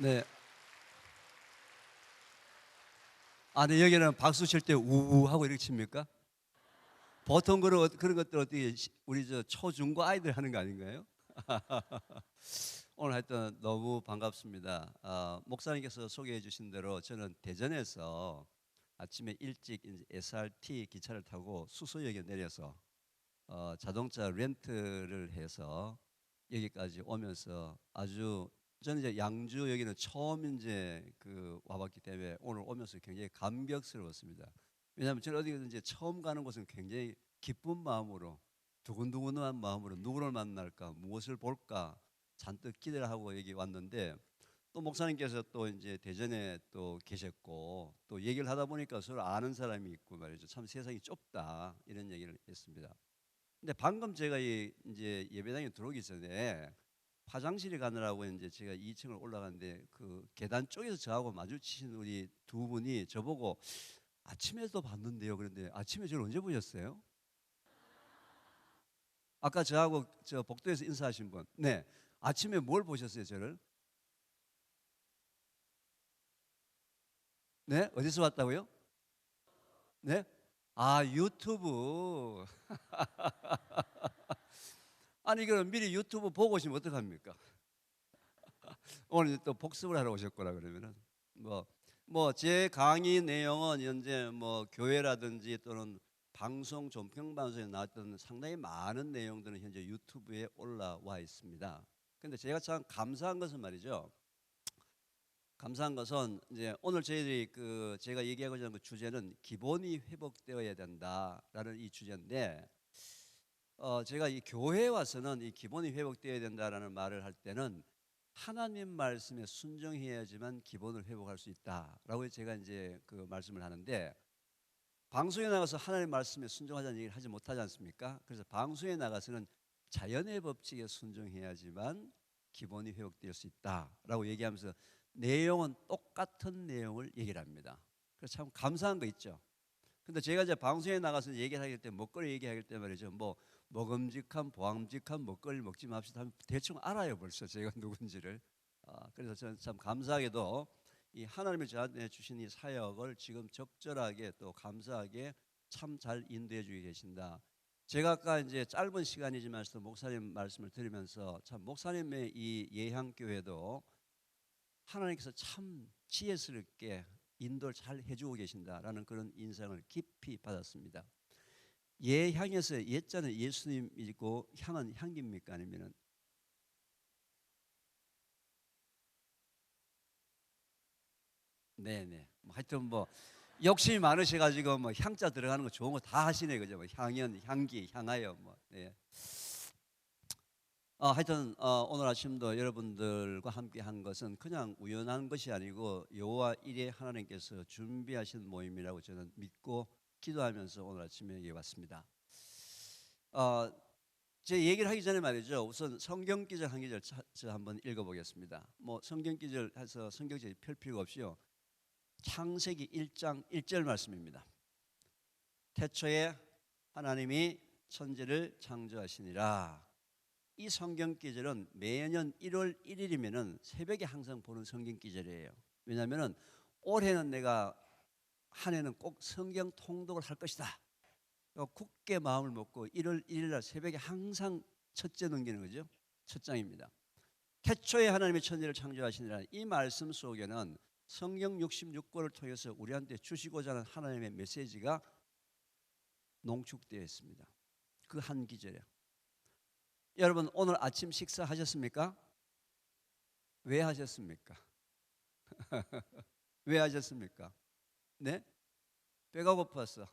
네. 아, 네, 여기는 박수 칠 때 우우 하고 이렇게 칩니까? 보통 그런 것들 어떻게 우리 저 초중고 아이들 하는 거 아닌가요? 오늘 하여튼 너무 반갑습니다. 목사님께서 소개해 주신 대로 저는 대전에서 아침에 일찍 이제 SRT 기차를 타고 수서역에 내려서 자동차 렌트를 해서 여기까지 오면서 아주 저는 이제 양주 여기는 처음 이제 와봤기 때문에 오늘 오면서 굉장히 감격스러웠습니다. 왜냐하면 저는 어디든지 처음 가는 곳은 굉장히 기쁜 마음으로 두근두근한 마음으로 누구를 만날까 무엇을 볼까 잔뜩 기대를 하고 여기 왔는데 또 목사님께서 또 이제 대전에 또 계셨고 또 얘기를 하다 보니까 서로 아는 사람이 있고 말이죠. 참 세상이 좁다 이런 얘기를 했습니다. 근데 방금 제가 이제 예배당에 들어오기 전에 화장실에 가느라고 이제 제가 2층을 올라갔는데 그 계단 쪽에서 저하고 마주치신 우리 두 분이 저보고 아침에도 봤는데요. 그런데 아침에 저를 언제 보셨어요? 아까 저하고 저 복도에서 인사하신 분. 네. 아침에 뭘 보셨어요, 저를? 네? 어디서 봤다고요? 네? 아, 유튜브. 아니, 그럼 미리 유튜브 보고 오시면 어떡합니까? 오늘 또 복습을 하러 오셨구나 그러면은 뭐 제 강의 내용은 현재 뭐 교회라든지 또는 방송 종편 방송에 나왔던 상당히 많은 내용들은 현재 유튜브에 올라와 있습니다. 근데 제가 참 감사한 것은 말이죠. 감사한 것은 이제 오늘 저희들이 제가 얘기하고자 하는 그 주제는 기본이 회복되어야 된다라는 이 주제인데 제가 이 교회에 와서는 이 기본이 회복되어야 된다라는 말을 할 때는 하나님 말씀에 순종해야지만 기본을 회복할 수 있다라고 제가 이제 그 말씀을 하는데 방송에 나가서 하나님 말씀에 순종하자는 얘기를 하지 못하지 않습니까? 그래서 방송에 나가서는 자연의 법칙에 순종해야지만 기본이 회복될 수 있다라고 얘기하면서 내용은 똑같은 내용을 얘기를 합니다. 그래서 참 감사한 거 있죠. 근데 제가 이제 방송에 나가서 얘기를 하길 때 먹거리 얘기할 때 말이죠. 뭐 먹음직한 보암직한 먹거리를 먹지 맙시다 하면 대충 알아요 벌써 제가 누군지를. 그래서 저는 참 감사하게도 이 하나님이 저한테 주신 이 사역을 지금 적절하게 또 감사하게 참 잘 인도해 주고 계신다. 제가 아까 이제 짧은 시간이지만 목사님 말씀을 들으면서 참 목사님의 이 예향교회도 하나님께서 참 지혜스럽게 인도를 잘 해주고 계신다라는 그런 인상을 깊이 받았습니다. 예향에서 예자는 예수님이고 향은 향기입니까? 아니면은 네네. 뭐 하여튼 뭐 욕심이 많으셔가지고 뭐 향자 들어가는 거 좋은 거 다 하시네 그죠? 뭐 향연, 향기, 향하여 뭐. 네. 하여튼 오늘 아침도 여러분들과 함께 한 것은 그냥 우연한 것이 아니고 여호와 일에 하나님께서 준비하신 모임이라고 저는 믿고 기도하면서 오늘 아침에 여기 왔습니다. 어, 제 얘기를 하기 전에 말이죠. 우선 성경 기절 한 기절 저 한번 읽어보겠습니다. 뭐 성경 기절 해서 성경지 펼 필요가 없이요. 창세기 1장 1절 말씀입니다. 태초에 하나님이 천지를 창조하시니라. 이 성경 기절은 매년 1월 1일이면은 새벽에 항상 보는 성경 기절이에요. 왜냐하면은 올해는 내가 한 해는 꼭 성경 통독을 할 것이다. 굳게 마음을 먹고 1월 1일 날 새벽에 항상 첫째 넘기는 거죠. 첫 장입니다. 태초에 하나님의 천지를 창조하시니라. 이 말씀 속에는 성경 66권을 통해서 우리한테 주시고자 하는 하나님의 메시지가 농축되어 있습니다. 그 한 기절에. 여러분 오늘 아침 식사하셨습니까? 왜 하셨습니까? 왜 하셨습니까? 네? 배가 고팠어.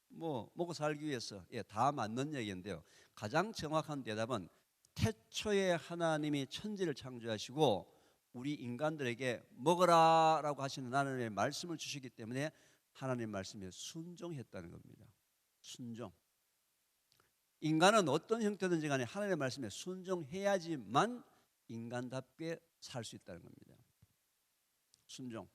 뭐 먹고 살기 위해서. 예, 다 맞는 얘기인데요. 가장 정확한 대답은 태초에 하나님이 천지를 창조하시고 우리 인간들에게 먹으라라고 하시는 하나님의 말씀을 주시기 때문에 하나님 말씀에 순종했다는 겁니다. 순종. 인간은 어떤 형태든지 간에 하나님의 말씀에 순종해야지만 인간답게 살 수 있다는 겁니다. 순종.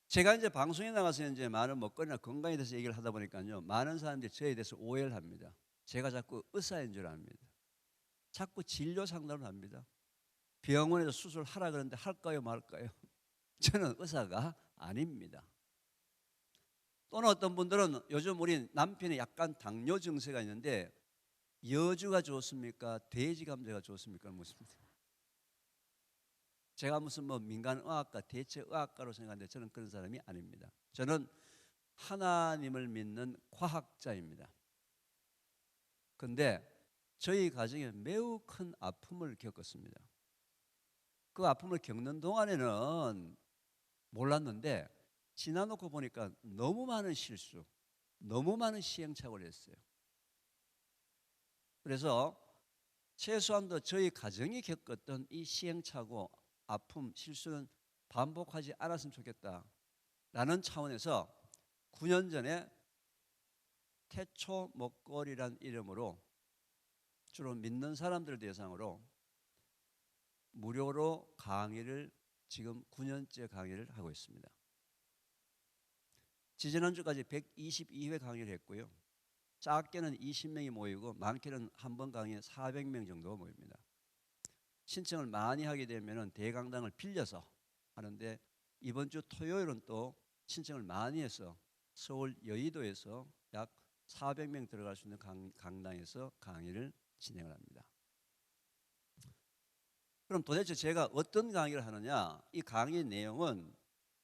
제가 이제 방송에 나가서 이제 많은 먹거리나 건강에 대해서 얘기를 하다 보니까요. 많은 사람들이 저에 대해서 오해를 합니다. 제가 자꾸 의사인 줄 압니다. 자꾸 진료 상담을 합니다. 병원에서 수술하라 그러는데 할까요 말까요? 저는 의사가 아닙니다. 또는 어떤 분들은 요즘 우리 남편이 약간 당뇨 증세가 있는데 여주가 좋습니까? 돼지 감자가 좋습니까? 묻습니다. 제가 무슨 뭐 민간의학과 대체의학과로 생각하는데 저는 그런 사람이 아닙니다. 저는 하나님을 믿는 과학자입니다. 그런데 저희 가정에 매우 큰 아픔을 겪었습니다. 그 아픔을 겪는 동안에는 몰랐는데 지나놓고 보니까 너무 많은 실수, 너무 많은 시행착오를 했어요. 그래서 최소한도 저희 가정이 겪었던 이 시행착오, 아픔, 실수는 반복하지 않았으면 좋겠다라는 차원에서 9년 전에 태초 먹거리란 이름으로 주로 믿는 사람들 대상으로 무료로 강의를 지금 9년째 강의를 하고 있습니다. 지지난주까지 122회 강의를 했고요. 작게는 20명이 모이고 많게는 한 번 강의에 400명 정도 모입니다. 신청을 많이 하게 되면 대강당을 빌려서 하는데 이번 주 토요일은 또 신청을 많이 해서 서울 여의도에서 약 400명 들어갈 수 있는 강당에서 강의를 진행을 합니다. 그럼 도대체 제가 어떤 강의를 하느냐? 이 강의 내용은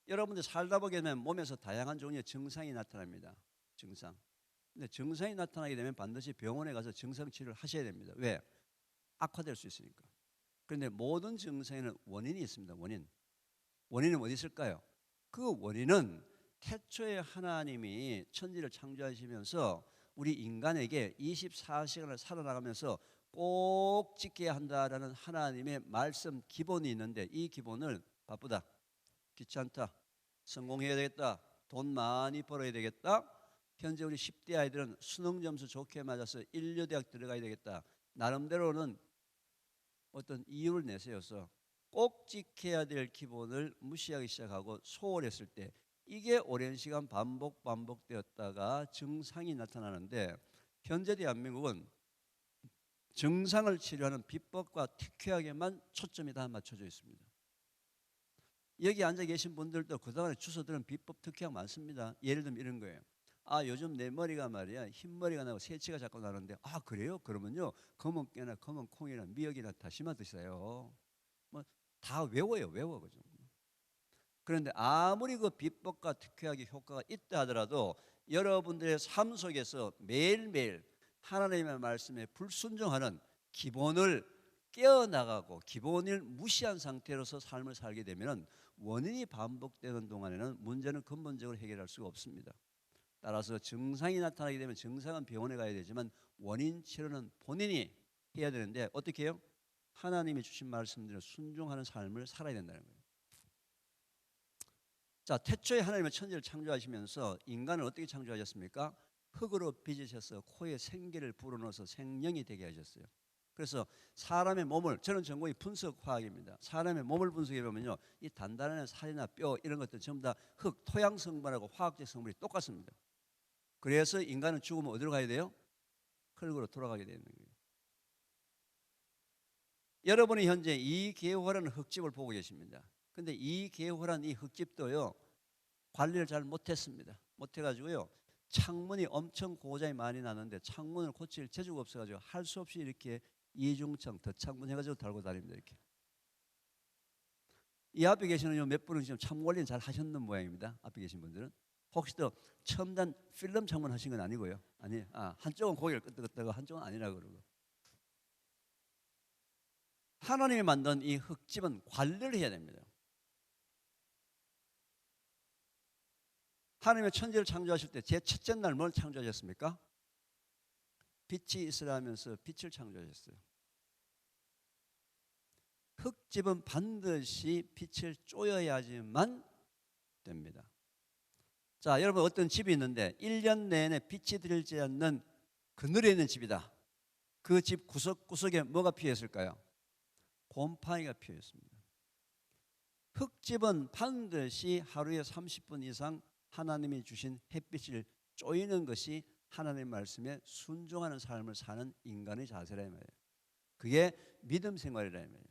여러분들 살다 보게 되면 몸에서 다양한 종류의 증상이 나타납니다. 증상. 근데 증상이 나타나게 되면 반드시 병원에 가서 증상 치료를 하셔야 됩니다. 왜? 악화될 수 있으니까. 그런데 모든 증상에는 원인이 있습니다. 원인은 어디 있을까요? 그 원인은 태초에 하나님이 천지를 창조하시면서 우리 인간에게 24시간을 살아나가면서 꼭 지켜야 한다라는 하나님의 말씀 기본이 있는데 이 기본을 바쁘다, 귀찮다, 성공해야 되겠다, 돈 많이 벌어야 되겠다, 현재 우리 10대 아이들은 수능 점수 좋게 맞아서 인류대학 들어가야 되겠다, 나름대로는 어떤 이유를 내세워서 꼭 지켜야 될 기본을 무시하기 시작하고 소홀했을 때 이게 오랜 시간 반복되었다가 증상이 나타나는데 현재 대한민국은 증상을 치료하는 비법과 특효약에만 초점이 다 맞춰져 있습니다. 여기 앉아 계신 분들도 그동안에 주워 들은 비법 특효약 많습니다. 예를 들면 이런 거예요. 아, 요즘 내 머리가 말이야 흰머리가 나고 새치가 자꾸 나는데, 아 그래요? 그러면요 검은 깨나 검은 콩이나 미역이나 다시마 드세요. 뭐 다 외워요. 그죠? 그런데 아무리 그 비법과 특효약의 효과가 있다 하더라도 여러분들의 삶 속에서 매일매일 하나님의 말씀에 불순종하는 기본을 깨어나가고 기본을 무시한 상태로서 삶을 살게 되면 원인이 반복되는 동안에는 문제는 근본적으로 해결할 수가 없습니다. 따라서 증상이 나타나게 되면 증상은 병원에 가야 되지만 원인 치료는 본인이 해야 되는데 어떻게 해요? 하나님이 주신 말씀대로 순종하는 삶을 살아야 된다는 거예요. 자, 태초에 하나님은 천지를 창조하시면서 인간을 어떻게 창조하셨습니까? 흙으로 빚으셔서 코에 생기를 불어넣어서 생명이 되게 하셨어요. 그래서 사람의 몸을, 저는 전공이 분석화학입니다. 사람의 몸을 분석해 보면요, 이 단단한 살이나 뼈 이런 것들 전부 다 흙, 토양 성분하고 화학적 성분이 똑같습니다. 그래서 인간은 죽으면 어디로 가야 돼요? 흙으로 돌아가게 되는 거예요. 여러분이 현재 이계호라는 흙집을 보고 계십니다. 근데 이계호라는 이 흙집도요, 관리를 잘 못했습니다. 못해가지고요, 창문이 엄청 고장이 많이 나는데 창문을 고칠 재주가 없어가지고 할 수 없이 이렇게 이중창 덧창문 해가지고 달고 다닙니다. 이렇게. 이 앞에 계시는 몇 분은 지금 창문 관리는 잘 하셨는 모양입니다. 앞에 계신 분들은 혹시 또 첨단 필름 창문 하신 건 아니고요. 아니, 한쪽은 고개를 끄덕끄덕하고 한쪽은 아니라 그러고. 하나님이 만든 이 흙집은 관리를 해야 됩니다. 하나님의 천지를 창조하실 때 제 첫째 날 뭘 창조하셨습니까? 빛이 있으라 하면서 빛을 창조하셨어요. 흙집은 반드시 빛을 쪼여야지만 됩니다. 자, 여러분 어떤 집이 있는데 1년 내내 빛이 들지 않는 그늘에 있는 집이다. 그 집 구석구석에 뭐가 피어 있을까요? 곰팡이가 피어 있습니다. 흙집은 반드시 하루에 30분 이상 하나님이 주신 햇빛을 쪼이는 것이 하나님의 말씀에 순종하는 삶을 사는 인간의 자세라 이 말이에요. 그게 믿음 생활이라 이 말이에요.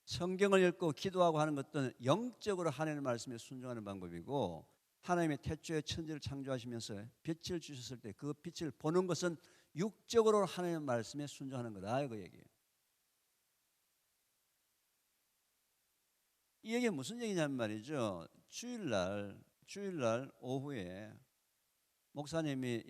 성경을 읽고 기도하고 하는 것들은 영적으로 하나님의 말씀에 순종하는 방법이고, 하나님의 태초에 천지를 창조하시면서 빛을 주셨을 때 그 빛을 보는 것은 육적으로 하나님의 말씀에 순종하는 거다, 그 얘기예요. 이 얘기가 무슨 얘기냐면 말이죠. 주일날 오후에 목사님이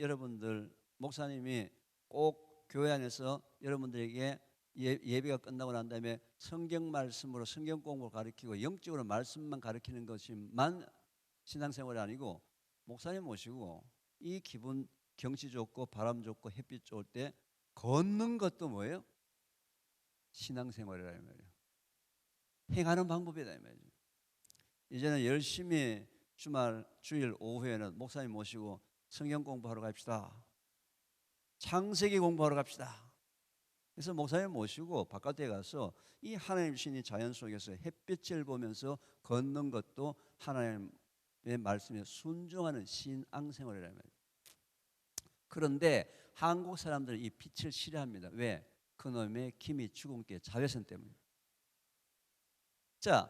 꼭 교회 안에서 여러분들에게 예배가 끝나고 난 다음에 성경 말씀으로 성경 공부를 가르치고 영적으로 말씀만 가르치는 것이만 신앙생활이 아니고, 목사님 모시고 이 기분, 경치 좋고 바람 좋고 햇빛 좋을 때 걷는 것도 뭐예요? 신앙생활이라 이 말이에요. 행하는 방법이다 이 말이죠. 이제는 열심히 주일 오후에는 목사님 모시고 성경 공부하러 갑시다. 창세기 공부하러 갑시다. 그래서 목사님 모시고 바깥에 가서 이 하나님 신이 자연 속에서 햇빛을 보면서 걷는 것도 하나님의 말씀에 순종하는 신앙생활이라는 말이에요. 그런데 한국 사람들은 이 빛을 싫어합니다. 왜? 그놈의 기미 죽음께 자외선 때문에. 자,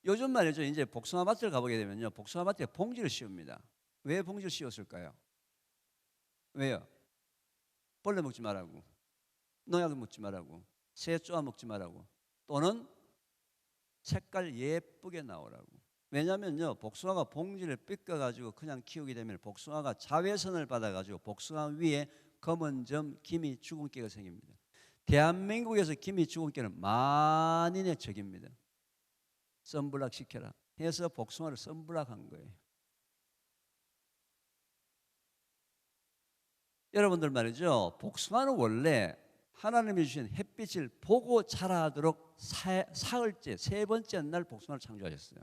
요즘 말이죠. 이제 복숭아 밭을 가보게 되면요, 복숭아 밭에 봉지를 씌웁니다. 왜 봉지를 씌웠을까요? 왜요? 벌레 먹지 말라고, 농약을 먹지 말라고, 새 쪼아 먹지 말라고, 또는 색깔 예쁘게 나오라고. 왜냐면요, 복숭아가 봉지를 삐껴가지고 그냥 키우게 되면 복숭아가 자외선을 받아가지고 복숭아 위에 검은 점, 기미, 주근깨가 생깁니다. 대한민국에서 기미, 주근깨는 만인의 적입니다. 선블락 시켜라 해서 복숭아를 선블락한 거예요. 여러분들 말이죠, 복숭아는 원래 하나님이 주신 햇빛을 보고 자라도록 사흘째, 세 번째 날 복숭아를 창조하셨어요.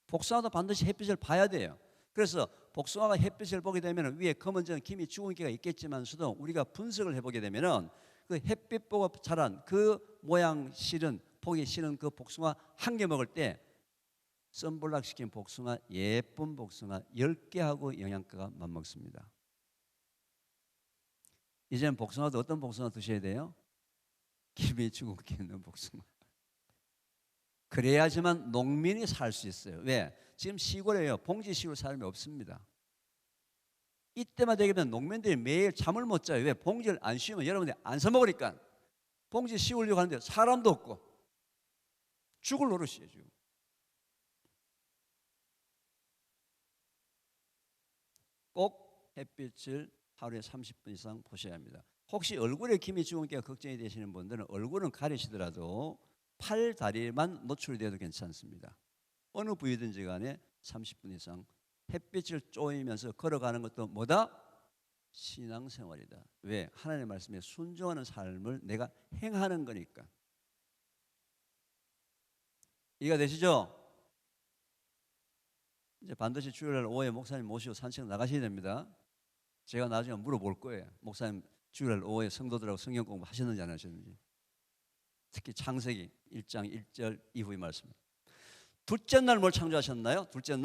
복숭아도 반드시 햇빛을 봐야 돼요. 그래서 복숭아가 햇빛을 보게 되면 위에 검은전 김이 주근깨가 있겠지만서도 우리가 분석을 해보게 되면 그 햇빛 보고 자란 그 모양 실은, 보기 싫은 그 복숭아 한 개 먹을 때 선블락 시킨 복숭아, 예쁜 복숭아 10개하고 영양가가 맞먹습니다. 이제는 복숭아도 어떤 복숭아 드셔야 돼요? 김이 주근깨 있는 복숭아. 그래야지만 농민이 살 수 있어요. 왜? 지금 시골에요, 봉지 씌울 사람이 없습니다. 이때만 되면 농민들이 매일 잠을 못 자요. 왜? 봉지를 안 씌우면 여러분들이 안 사먹으니까. 봉지 씌우려고 하는데 사람도 없고 죽을 노릇이에요 지금. 꼭 햇빛을 하루에 30분 이상 보셔야 합니다. 혹시 얼굴에 김이 주근깨가 걱정이 되시는 분들은 얼굴은 가리시더라도 팔, 다리만 노출돼도 괜찮습니다. 어느 부위든지 간에 30분 이상 햇빛을 쬐면서 걸어가는 것도 뭐다? 신앙생활이다. 왜? 하나님의 말씀에 순종하는 삶을 내가 행하는 거니까. 이해가 되시죠? 이제 반드시 주일날 오후에 목사님 모시고 산책 나가셔야 됩니다. 제가 나중에 물어볼 거예요. 목사님 주일날 오후에 성도들하고 성경 공부 하셨는지 안 하셨는지. 특히 창세기 1장 1절 이후의 말씀. 둘째 날 뭘 창조하셨나요? 둘째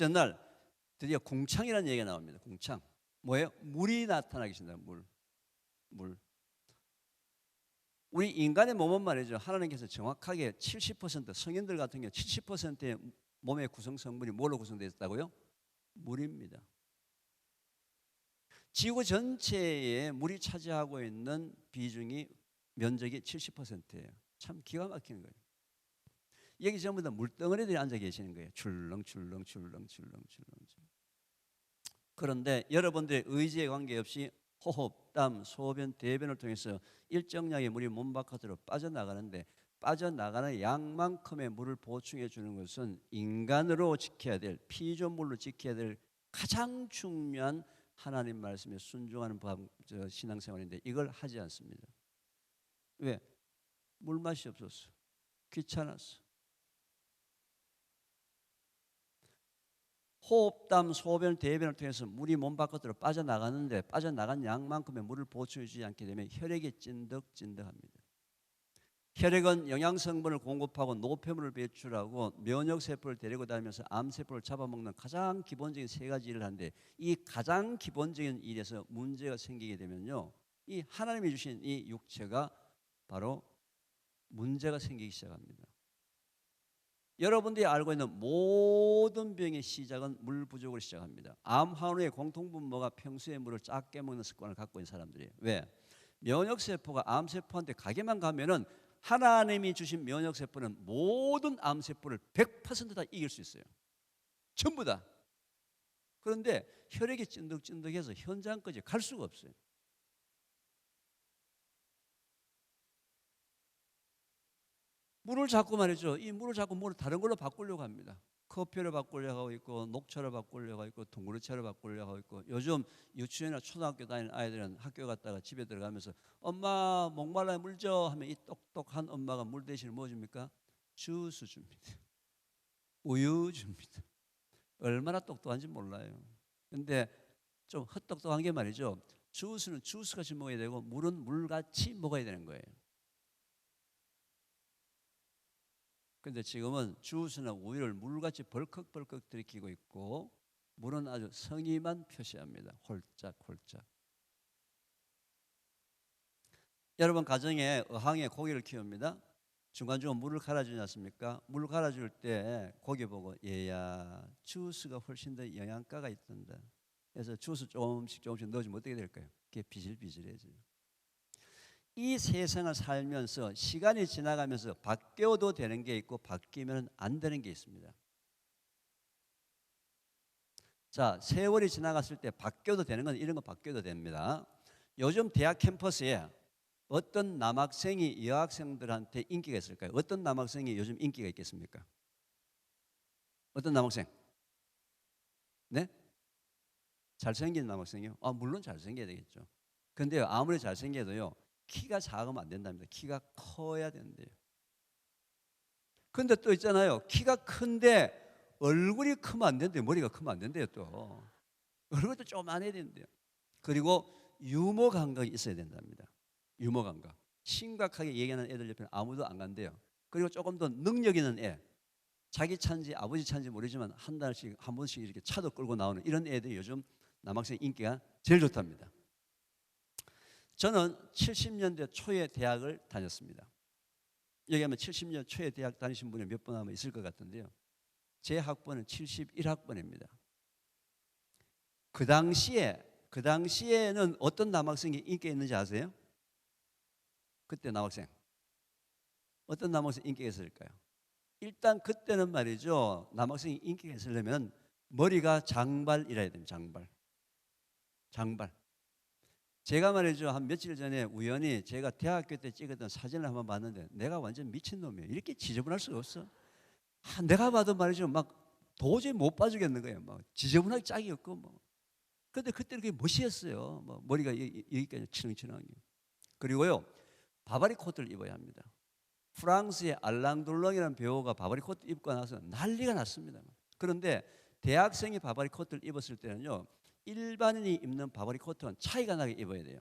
날 드디어 궁창이라는 얘기가 나옵니다. 궁창. 뭐예요? 물이 나타나기 시작합니다. 물. 우리 인간의 몸은 말이죠, 하나님께서 정확하게 70%, 성인들 같은 경우 70%의 몸의 구성 성분이 뭘로 구성되어 있다고요? 물입니다. 지구 전체에 물이 차지하고 있는 비중이, 면적이 70%예요. 참 기가 막히는 거예요. 여기 전부 다 물덩어리들이 앉아 계시는 거예요. 출렁출렁. 그런데 여러분들의 의지에 관계없이 호흡, 땀, 소변, 대변을 통해서 일정량의 물이 몸 바깥으로 빠져나가는데, 빠져나가는 양만큼의 물을 보충해 주는 것은 인간으로 지켜야 될, 피조물로 지켜야 될 가장 중요한 하나님 말씀에 순종하는 신앙생활인데 이걸 하지 않습니다. 왜? 물맛이 없었어. 귀찮았어. 호흡, 땀, 소변, 대변을 통해서 물이 몸 바깥으로 빠져나가는데 빠져나간 양만큼의 물을 보충해 주지 않게 되면 혈액이 찐득찐득합니다. 혈액은 영양성분을 공급하고 노폐물을 배출하고 면역세포를 데리고 다니면서 암세포를 잡아먹는 가장 기본적인 세 가지 일을 하는데, 이 가장 기본적인 일에서 문제가 생기게 되면요, 이 하나님이 주신 이 육체가 바로 문제가 생기기 시작합니다. 여러분들이 알고 있는 모든 병의 시작은 물 부족으로 시작합니다. 암 환우의 공통분모가 평소에 물을 작게 먹는 습관을 갖고 있는 사람들이에요. 왜? 면역세포가 암세포한테 가게만 가면은 하나님이 주신 면역세포는 모든 암세포를 100%다 이길 수 있어요. 전부 다. 그런데 혈액이 찐득찐득해서 현장까지 갈 수가 없어요. 물을 자꾸 말이죠. 이 물을 자꾸 물을 다른 걸로 바꾸려고 합니다. 커피를 바꾸려고 하고 있고, 녹차를 바꾸려고 하고 있고, 둥그레차를 바꾸려고 하고 있고. 요즘 유치원이나 초등학교 다니는 아이들은 학교 갔다가 집에 들어가면서 엄마 목말라 물 줘 하면 이 똑똑한 엄마가 물 대신 뭐 줍니까? 주스 줍니다. 우유 줍니다. 얼마나 똑똑한지 몰라요. 근데 좀 헛똑똑한 게 말이죠. 주스는 주스같이 먹어야 되고 물은 물같이 먹어야 되는 거예요. 근데 지금은 주스나 우유를 물같이 벌컥벌컥 들이키고 있고 물은 아주 성의만 표시합니다. 홀짝홀짝. 여러분 가정에 어항에 고기를 키웁니다. 중간중간 물을 갈아주지 않습니까? 물 갈아줄 때 고기 보고 얘야 주스가 훨씬 더 영양가가 있던다. 그래서 주스 조금씩 넣어주면 어떻게 될까요? 그게 비질비질해져요. 이 세상을 살면서 시간이 지나가면서 바뀌어도 되는 게 있고 바뀌면 안 되는 게 있습니다. 자, 세월이 지나갔을 때 바뀌어도 되는 건 이런 거 바뀌어도 됩니다. 요즘 대학 캠퍼스에 어떤 남학생이 여학생들한테 인기가 있을까요? 어떤 남학생이 요즘 인기가 있겠습니까? 어떤 남학생? 네? 잘생긴 남학생이요? 물론 잘생겨야 되겠죠. 근데 아무리 잘생겨도요 키가 작으면 안 된답니다. 키가 커야 된대요. 근데 또 있잖아요. 키가 큰데 얼굴이 크면 안 된대요. 머리가 크면 안 된대요. 또 얼굴도 조그만해야 된대요. 그리고 유머 감각이 있어야 된답니다. 유머 감각. 심각하게 얘기하는 애들 옆에는 아무도 안 간대요. 그리고 조금 더 능력 있는 애, 자기 차인지 아버지 차인지 모르지만 한 달씩 한 번씩 이렇게 차도 끌고 나오는 이런 애들이 요즘 남학생 인기가 제일 좋답니다. 저는 70년대 초에 대학을 다녔습니다. 여기하면 70년 초에 대학 다니신 분이 몇 분 아마 있을 것 같은데요. 제 학번은 71학번입니다. 그 당시에는 어떤 남학생이 인기가 있는지 아세요? 그때 남학생. 어떤 남학생 인기가 있을까요? 일단 그때는 말이죠. 남학생이 인기가 있으려면 머리가 장발이라야 됩니다. 장발. 제가 말이죠. 한 며칠 전에 우연히 제가 대학교 때 찍었던 사진을 한번 봤는데 내가 완전 미친놈이에요. 이렇게 지저분할 수가 없어. 내가 봐도 말이죠. 막 도저히 못 봐주겠는 거예요. 막 지저분하게 짝이 없고 뭐. 근데 그때는 그게 멋이었어요. 뭐 머리가 여기까지 치렁치렁한 게. 그리고요. 바바리 코트를 입어야 합니다. 프랑스의 알랑돌롱이라는 배우가 바바리 코트 입고 나서 난리가 났습니다. 그런데 대학생이 바바리 코트를 입었을 때는요. 일반인이 입는 바바리 코트는 차이가 나게 입어야 돼요.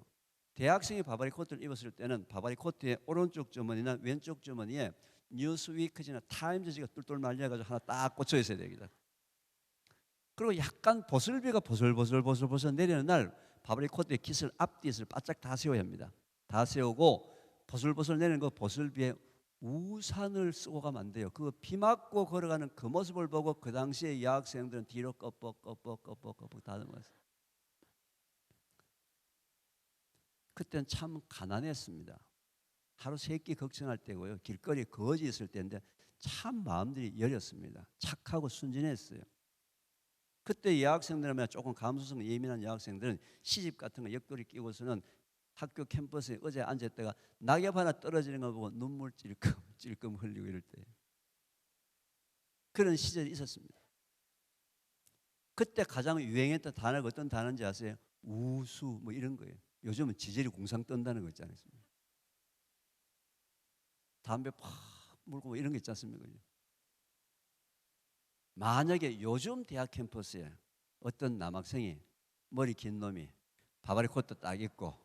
대학생이 바바리 코트를 입었을 때는 바바리 코트의 오른쪽 주머니나 왼쪽 주머니에 뉴스위크지나 타임즈지가 똘똘 말려가지고 하나 딱 꽂혀 있어야 됩니다. 그리고 약간 보슬비가 보슬보슬 내리는 날 바바리 코트의 깃을 앞뒤를 바짝 다 세워야 합니다. 다 세우고 보슬보슬 내리는 그 보슬비에 우산을 쓰고 가면 안 돼요. 그 비 맞고 걸어가는 그 모습을 보고 그 당시에 여학생들은 뒤로 껍벅 다 넘어갔어요. 그때는 참 가난했습니다. 하루 세 끼 걱정할 때고요. 길거리 거지 있을 때인데 참 마음들이 여렸습니다. 착하고 순진했어요. 그때 여학생들은 조금 감수성 예민한 여학생들은 시집 같은 거 옆구리 끼고서는 학교 캠퍼스에 어제 앉았다가 낙엽 하나 떨어지는 거 보고 눈물 찔끔 흘리고 이럴 때 그런 시절이 있었습니다. 그때 가장 유행했던 단어가 어떤 단어인지 아세요? 우수 뭐 이런 거예요. 요즘은 지젤이 공상 뜬다는 거 있지 않습니까? 담배 팍 물고 뭐 이런 거 있지 않습니까? 만약에 요즘 대학 캠퍼스에 어떤 남학생이 머리 긴 놈이 바바리 코트 딱 입고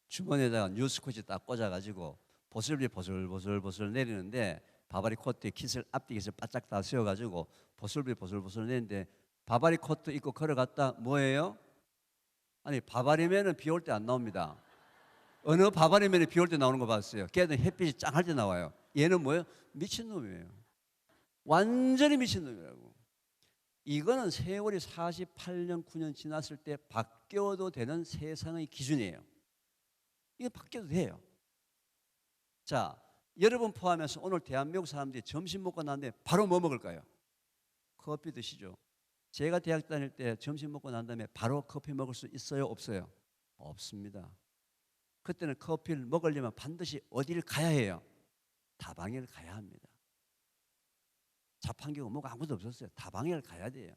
주머니에다가 뉴스코치 딱 꽂아가지고 보슬비 보슬보슬 내리는데 바바리 코트에 앞뒤 깃을 바짝 다 세워가지고 보슬비 보슬보슬 내리는데 바바리 코트 입고 걸어갔다 뭐예요? 아니 바바리면은 비 올 때 안 나옵니다. 어느 바바리맨이 비 올 때 나오는 거 봤어요. 걔는 햇빛이 짱할 때 나와요. 얘는 뭐예요? 미친놈이에요. 완전히 미친놈이라고. 이거는 세월이 48년, 9년 지났을 때 바뀌어도 되는 세상의 기준이에요. 이거 바뀌어도 돼요. 자, 여러분 포함해서 오늘 대한민국 사람들이 점심 먹고 난 다음에 바로 뭐 먹을까요? 커피 드시죠. 제가 대학 다닐 때 점심 먹고 난 다음에 바로 커피 먹을 수 있어요? 없어요? 없습니다. 그때는 커피를 먹으려면 반드시 어디를 가야 해요? 다방에를 가야 합니다. 자판기가 뭐가 아무도 없었어요. 다방에를 가야 돼요.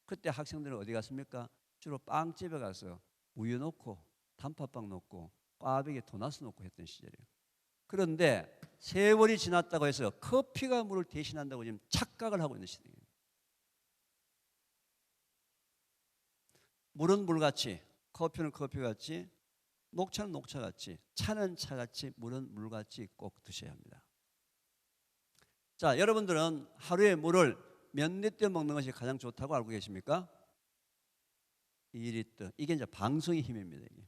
그때 학생들은 어디 갔습니까? 주로 빵집에 가서 우유 넣고 단팥빵 넣고 꽈배기에 도나스 넣고 했던 시절이에요. 그런데 세월이 지났다고 해서 커피가 물을 대신한다고 지금 착각을 하고 있는 시대예요. 물은 물같이, 커피는 커피같이, 녹차는 녹차같이, 차는 차같이, 물은 물같이 꼭 드셔야 합니다. 자, 여러분들은 하루에 물을 몇 리터 먹는 것이 가장 좋다고 알고 계십니까? 2리터. 이게 이제 방송의 힘입니다. 이게.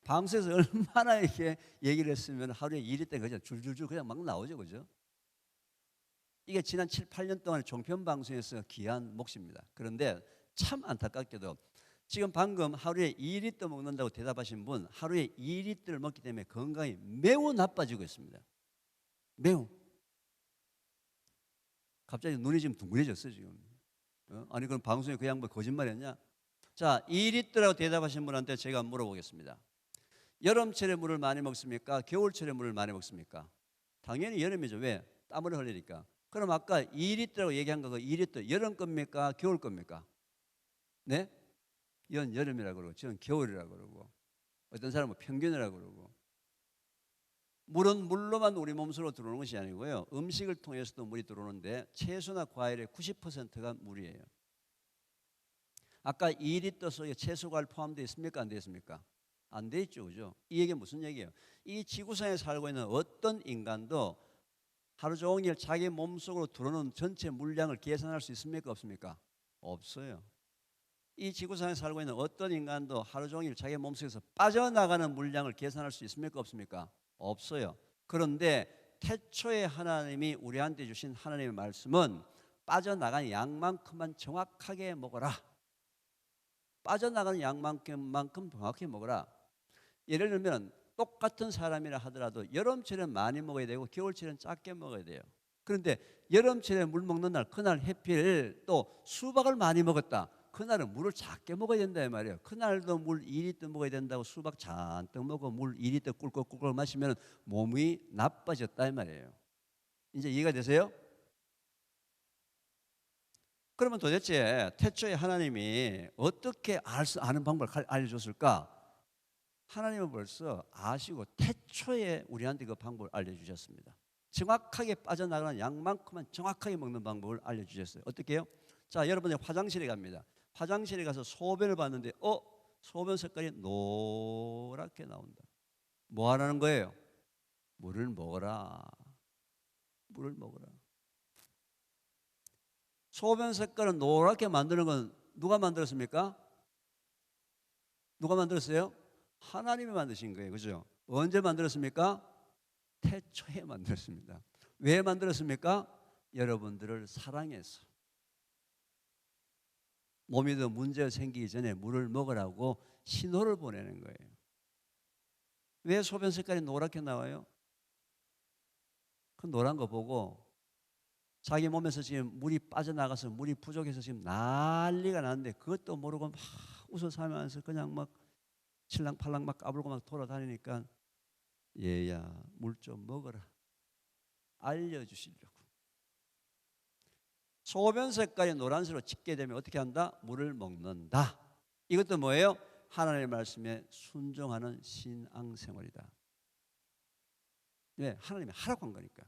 방송에서 얼마나 이렇게 얘기를 했으면 하루에 2리터 그냥 줄줄줄 그냥 막 나오죠. 그죠? 이게 지난 7, 8년 동안 종편 방송에서 귀한 몫입니다. 그런데 참 안타깝게도 지금 방금 하루에 2리터 먹는다고 대답하신 분 하루에 2리터를 먹기 때문에 건강이 매우 나빠지고 있습니다. 매우. 갑자기 눈이 지금 둥그레졌어요 지금. 아니 그럼 방송에 그 양반 거짓말했냐? 자, 2리터라고 대답하신 분한테 제가 물어보겠습니다. 여름철에 물을 많이 먹습니까? 겨울철에 물을 많이 먹습니까? 당연히 여름이죠. 왜? 땀을 흘리니까. 그럼 아까 2리터라고 얘기한 거 2리터 여름 겁니까? 겨울 겁니까? 네? 이건 여름이라고 그러고 저는 겨울이라고 그러고 어떤 사람은 평균이라고 그러고 물은 물로만 우리 몸속으로 들어오는 것이 아니고요. 음식을 통해서도 물이 들어오는데 채소나 과일의 90%가 물이에요. 아까 2리터 속에 채소 과일 포함되어 있습니까? 안 되어 있습니까? 안 되어 있죠. 그죠? 이 얘기는 무슨 얘기예요? 이 지구상에 살고 있는 어떤 인간도 하루 종일 자기 몸속으로 들어오는 전체 물량을 계산할 수 있습니까? 없습니까? 없어요. 이 지구상에 살고 있는 어떤 인간도 하루 종일 자기 몸속에서 빠져나가는 물량을 계산할 수 있습니까? 없습니까? 없어요. 그런데 태초에 하나님이 우리한테 주신 하나님의 말씀은 빠져나간 양만큼만 정확하게 먹어라. 빠져나가는 양만큼 정확히 먹어라. 예를 들면 똑같은 사람이라 하더라도 여름철엔 많이 먹어야 되고 겨울철엔 작게 먹어야 돼요. 그런데 여름철에 물 먹는 날 그날 해필 또 수박을 많이 먹었다. 그날은 물을 작게 먹어야 된다 이 말이에요. 그날도 물 2리터 먹어야 된다고 수박 잔뜩 먹고 물 2리터 꿀꺽꿀꺽 마시면 몸이 나빠졌다 이 말이에요. 이제 이해가 되세요? 그러면 도대체 태초에 하나님이 어떻게 아는 방법을 알려줬을까? 하나님은 벌써 아시고 태초에 우리한테 그 방법을 알려주셨습니다. 정확하게 빠져나가는 양만큼만 정확하게 먹는 방법을 알려주셨어요. 어떻게 해요? 자, 여러분이 화장실에 갑니다. 화장실에 가서 소변을 봤는데 소변 색깔이 노랗게 나온다. 뭐 하라는 거예요? 물을 먹어라. 물을 먹어라. 소변 색깔을 노랗게 만드는 건 누가 만들었습니까? 누가 만들었어요? 하나님이 만드신 거예요. 그죠? 언제 만들었습니까? 태초에 만들었습니다. 왜 만들었습니까? 여러분들을 사랑해서. 몸이 더 문제가 생기기 전에 물을 먹으라고 신호를 보내는 거예요. 왜 소변 색깔이 노랗게 나와요? 그 노란 거 보고 자기 몸에서 지금 물이 빠져나가서 물이 부족해서 지금 난리가 났는데 그것도 모르고 막 웃어 살면서 그냥 막 칠랑팔랑 막 까불고 막 돌아다니니까 얘야 물 좀 먹어라 알려주시려고. 소변 색깔이 노란색으로 짙게 되면 어떻게 한다? 물을 먹는다. 이것도 뭐예요? 하나님의 말씀에 순종하는 신앙생활이다. 왜? 하나님이 하라고 한 거니까.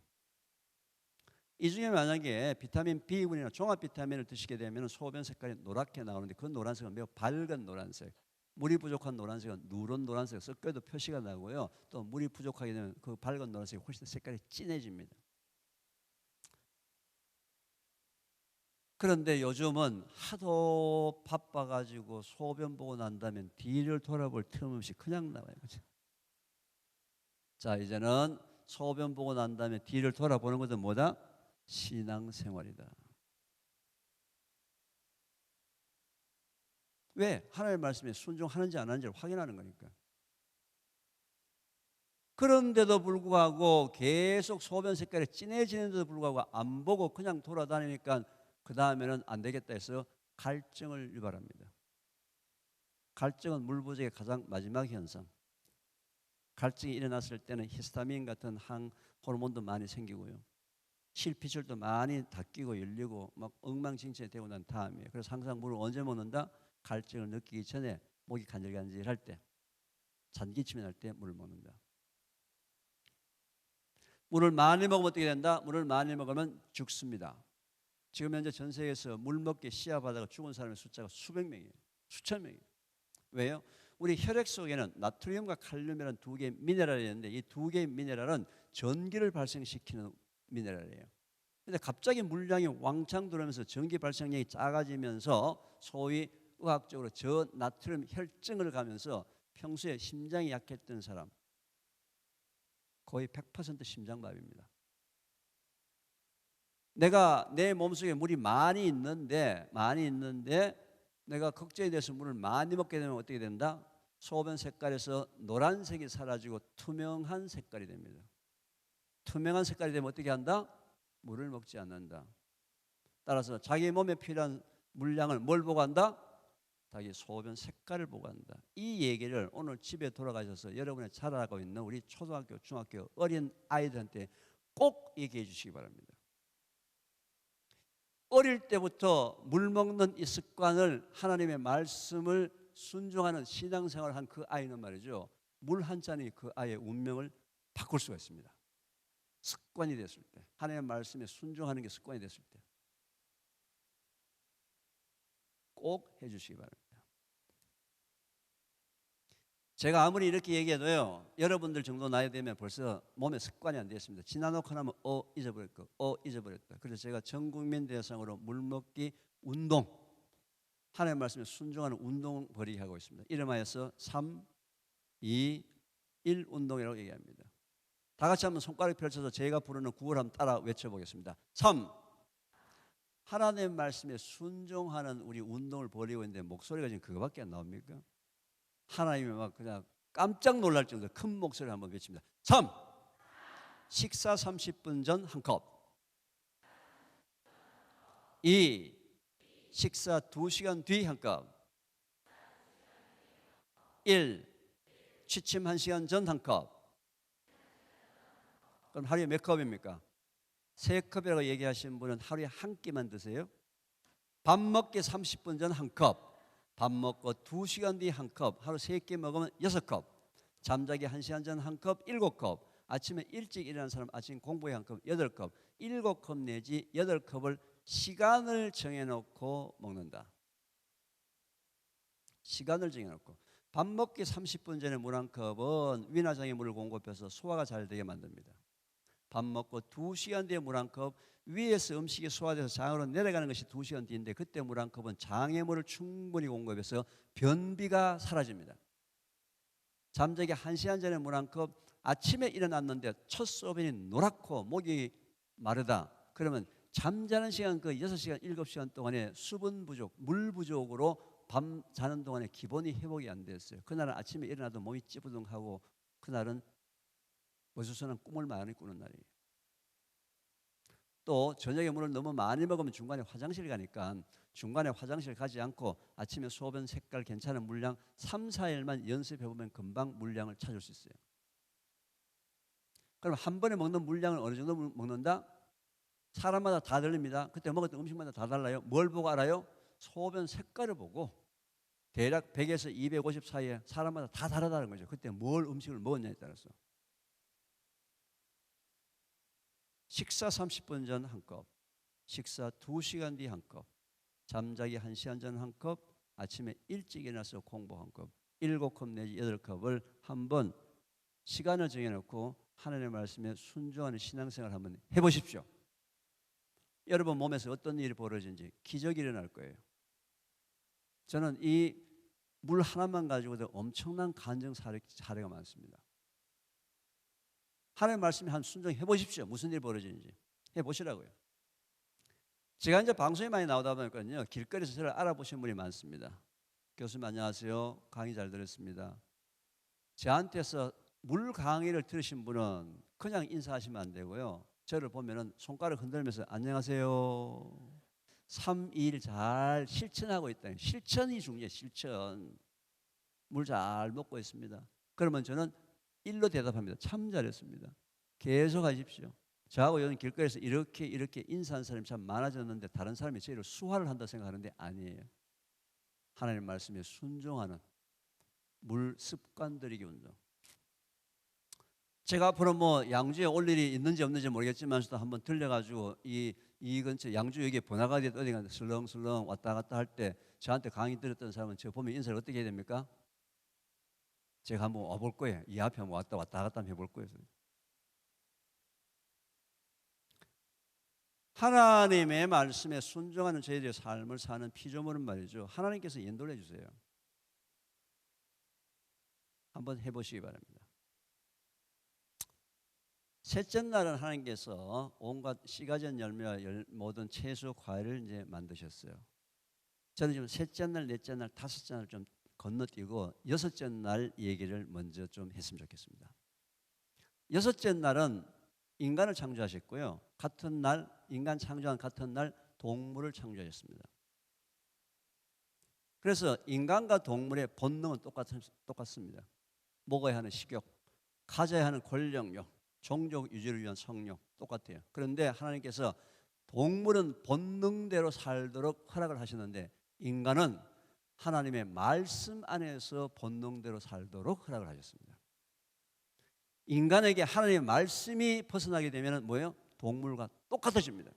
이 중에 만약에 비타민 B군이나 종합 비타민을 드시게 되면 소변 색깔이 노랗게 나오는데 그 노란색은 매우 밝은 노란색. 물이 부족한 노란색은 누런 노란색 섞여도 표시가 나고요. 또 물이 부족하게 되면 그 밝은 노란색이 훨씬 색깔이 진해집니다. 그런데 요즘은 하도 바빠가지고 소변 보고 난 다음에 뒤를 돌아볼 틈 없이 그냥 나와요. 그죠? 자, 이제는 소변 보고 난 다음에 뒤를 돌아보는 것은 뭐다? 신앙생활이다. 왜? 하나님의 말씀에 순종하는지 안 하는지를 확인하는 거니까. 그런데도 불구하고 계속 소변 색깔이 진해지는데도 불구하고 안 보고 그냥 돌아다니니까 그 다음에는 안 되겠다 해서 갈증을 유발합니다. 갈증은 물 부족의 가장 마지막 현상. 갈증이 일어났을 때는 히스타민 같은 항 호르몬도 많이 생기고요. 실피줄도 많이 닫히고 열리고 막 엉망진창이 되고 난 다음이에요. 그래서 항상 물을 언제 먹는다? 갈증을 느끼기 전에 목이 간질간질할 때, 잔기침이 날 때 물을 먹는다. 물을 많이 먹으면 어떻게 된다? 물을 많이 먹으면 죽습니다. 지금 현재 전 세계에서 물 먹기 시합하다가 죽은 사람의 숫자가 수백 명이에요. 수천 명이에요. 왜요? 우리 혈액 속에는 나트륨과 칼륨이라는 두 개의 미네랄이 있는데 이 두 개의 미네랄은 전기를 발생시키는 미네랄이에요. 근데 갑자기 물량이 왕창 들어오면서 전기 발생량이 작아지면서 소위 의학적으로 저나트륨 혈증을 가면서 평소에 심장이 약했던 사람 거의 100% 심장마비입니다. 내가 내 몸속에 물이 많이 있는데 내가 걱정이 돼서 물을 많이 먹게 되면 어떻게 된다? 소변 색깔에서 노란색이 사라지고 투명한 색깔이 됩니다. 투명한 색깔이 되면 어떻게 한다? 물을 먹지 않는다. 따라서 자기 몸에 필요한 물량을 뭘 보고 한다? 자기 소변 색깔을 보고 한다. 이 얘기를 오늘 집에 돌아가셔서 여러분의 자라고 있는 우리 초등학교, 중학교 어린 아이들한테 꼭 얘기해 주시기 바랍니다. 어릴 때부터 물 먹는 이 습관을 하나님의 말씀을 순종하는 신앙생활을 한 그 아이는 말이죠. 물 한 잔이 그 아이의 운명을 바꿀 수가 있습니다. 습관이 됐을 때, 하나님의 말씀에 순종하는 게 습관이 됐을 때 꼭 해주시기 바랍니다. 제가 아무리 이렇게 얘기해도요, 여러분들 정도 나이 되면 벌써 몸에 습관이 안 되었습니다. 지나놓고 나면 잊어버렸고 잊어버렸다. 그래서 제가 전 국민 대상으로 물먹기 운동, 하나님의 말씀에 순종하는 운동 벌이기 하고 있습니다. 이름하여서 3, 2, 1 운동이라고 얘기합니다. 다 같이 한번 손가락 펼쳐서 제가 부르는 구호를 한번 따라 외쳐보겠습니다. 3. 하나님의 말씀에 순종하는 우리 운동을 벌이고 있는데 목소리가 지금 그거밖에 안 나옵니까? 하나님이 막 그냥 깜짝 놀랄 정도로 큰 목소리를 한번 외칩니다. 3. 식사 30분 전 한 컵. 2. 식사 2시간 뒤 한 컵. 1. 취침 1시간 전 한 컵. 그럼 하루에 몇 컵입니까? 3컵이라고 얘기하시는 분은 하루에 한 끼만 드세요? 밥 먹기 30분 전 한 컵. 밥 먹고 2시간 뒤 한 컵, 하루 3끼 먹으면 6컵, 잠자기 1시간 전 한 컵, 7컵, 아침에 일찍 일어나는 사람 아침 공부에 한 컵, 8컵, 7컵 내지 8컵을 시간을 정해놓고 먹는다. 시간을 정해놓고. 밥 먹기 30분 전에 물 한 컵은 위나장에 물을 공급해서 소화가 잘 되게 만듭니다. 밥 먹고 2시간 뒤에 물 한 컵, 위에서 음식이 소화돼서 장으로 내려가는 것이 2시간 뒤인데 그때 물 한 컵은 장애물을 충분히 공급해서 변비가 사라집니다. 잠자기 1시간 전에 물 한 컵, 아침에 일어났는데 첫 소변이 노랗고 목이 마르다. 그러면 잠자는 시간 그 6시간, 7시간 동안에 수분 부족, 물 부족으로 밤 자는 동안에 기본이 회복이 안 됐어요. 그날은 아침에 일어나도 몸이 찌부둥하고 그날은 어수선한 꿈을 많이 꾸는 날이에요. 또 저녁에 물을 너무 많이 먹으면 중간에 화장실 가니까 중간에 화장실 가지 않고 아침에 소변 색깔 괜찮은 물량 3, 4일만 연습해보면 금방 물량을 찾을 수 있어요. 그럼 한 번에 먹는 물량을 어느 정도 먹는다? 사람마다 다 다릅니다. 그때 먹었던 음식마다 다 달라요. 뭘 보고 알아요? 소변 색깔을 보고 대략 100에서 250 사이에 사람마다 다 다르다는 거죠. 그때 뭘 음식을 먹었냐에 따라서. 식사 30분 전 한 컵, 식사 2시간 뒤 한 컵, 잠자기 1시간 전 한 컵, 아침에 일찍 일어나서 공부 한 컵, 7컵 내지 8컵을 한번 시간을 정해놓고 하나님의 말씀에 순종하는 신앙생활을 한번 해보십시오. 여러분 몸에서 어떤 일이 벌어지는지 기적이 일어날 거예요. 저는 이 물 하나만 가지고도 엄청난 간증 사례가 많습니다. 하나님 말씀에 한 순종해 보십시오. 무슨 일이 벌어지는지 해 보시라고요. 제가 이제 방송에 많이 나오다 보니까요, 길거리에서 저를 알아보시는 분이 많습니다. 교수님 안녕하세요. 강의 잘 들었습니다. 저한테서 물 강의를 들으신 분은 그냥 인사하시면 안 되고요. 저를 보면은 손가락 흔들면서 안녕하세요. 3, 2일 잘 실천하고 있다. 실천이 중요해요. 실천. 물 잘 먹고 있습니다. 그러면 저는 일로 대답합니다. 참 잘했습니다. 계속 하십시오. 저하고 요즘 길거리에서 이렇게 인사하는 사람이 참 많아졌는데 다른 사람이 저희를 수화를 한다 생각하는데 아니에요. 하나님 말씀에 순종하는 물 습관 들이기 운동. 제가 앞으로 뭐 양주에 올 일이 있는지 없는지 모르겠지만서도 한번 들려가지고 이 근처 양주 여기에 번화가 어디 가서 슬렁슬렁 왔다 갔다 할 때 저한테 강의 들었던 사람은 저 보면 인사를 어떻게 해야 됩니까? 제가 한번 와볼 거예요. 이 앞에 한번 왔다 갔다 한번 해볼 거예요. 하나님의 말씀에 순종하는 저희들의 삶을 사는 피조물은 말이죠. 하나님께서 인도를 해주세요. 한번 해보시기 바랍니다. 셋째 날은 하나님께서 온갖 씨가지한 열매와 모든 채소, 과일을 이제 만드셨어요. 저는 지금 셋째 날, 넷째 날, 다섯째 날 좀 건너뛰고 여섯째 날 얘기를 먼저 좀 했으면 좋겠습니다. 여섯째 날은 인간을 창조하셨고요. 같은 날, 인간 창조한 같은 날 동물을 창조하셨습니다. 그래서 인간과 동물의 본능은 똑같습니다. 먹어야 하는 식욕, 가져야 하는 권력욕, 종족 유지를 위한 성욕 똑같아요. 그런데 하나님께서 동물은 본능대로 살도록 허락을 하셨는데 인간은 하나님의 말씀 안에서 본능대로 살도록 허락을 하셨습니다. 인간에게 하나님의 말씀이 벗어나게 되면 뭐예요? 동물과 똑같아집니다.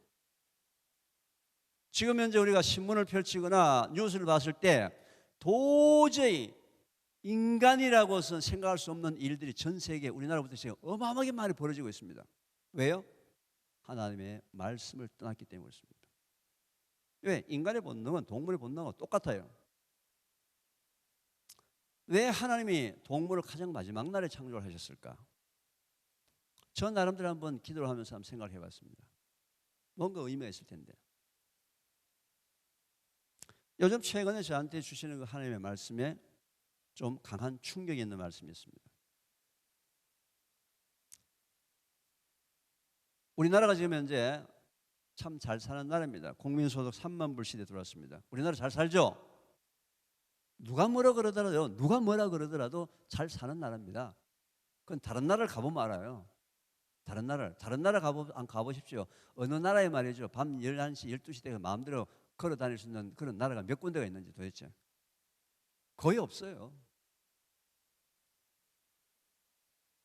지금 현재 우리가 신문을 펼치거나 뉴스를 봤을 때 도저히 인간이라고서는 생각할 수 없는 일들이 전 세계 우리나라부터 지금 어마어마하게 많이 벌어지고 있습니다. 왜요? 하나님의 말씀을 떠났기 때문에 그렇습니다. 왜? 인간의 본능은 동물의 본능과 똑같아요. 왜 하나님이 동물을 가장 마지막 날에 창조를 하셨을까? 저 나름대로 한번 기도를 하면서 한번 생각을 해봤습니다. 뭔가 의미가 있을 텐데. 요즘 최근에 저한테 주시는 그 하나님의 말씀에 좀 강한 충격이 있는 말씀이 있습니다. 우리나라가 지금 현재 참 잘 사는 나라입니다. 국민소득 3만 불 시대에 들어왔습니다. 우리나라 잘 살죠? 누가 뭐라 그러더라도 잘 사는 나라입니다. 그건 다른 나라를 가보면 알아요. 다른 나라 가보십시오. 어느 나라에 말이죠. 밤 11시, 12시 되면 마음대로 걸어 다닐 수 있는 그런 나라가 몇 군데가 있는지 도대체. 거의 없어요.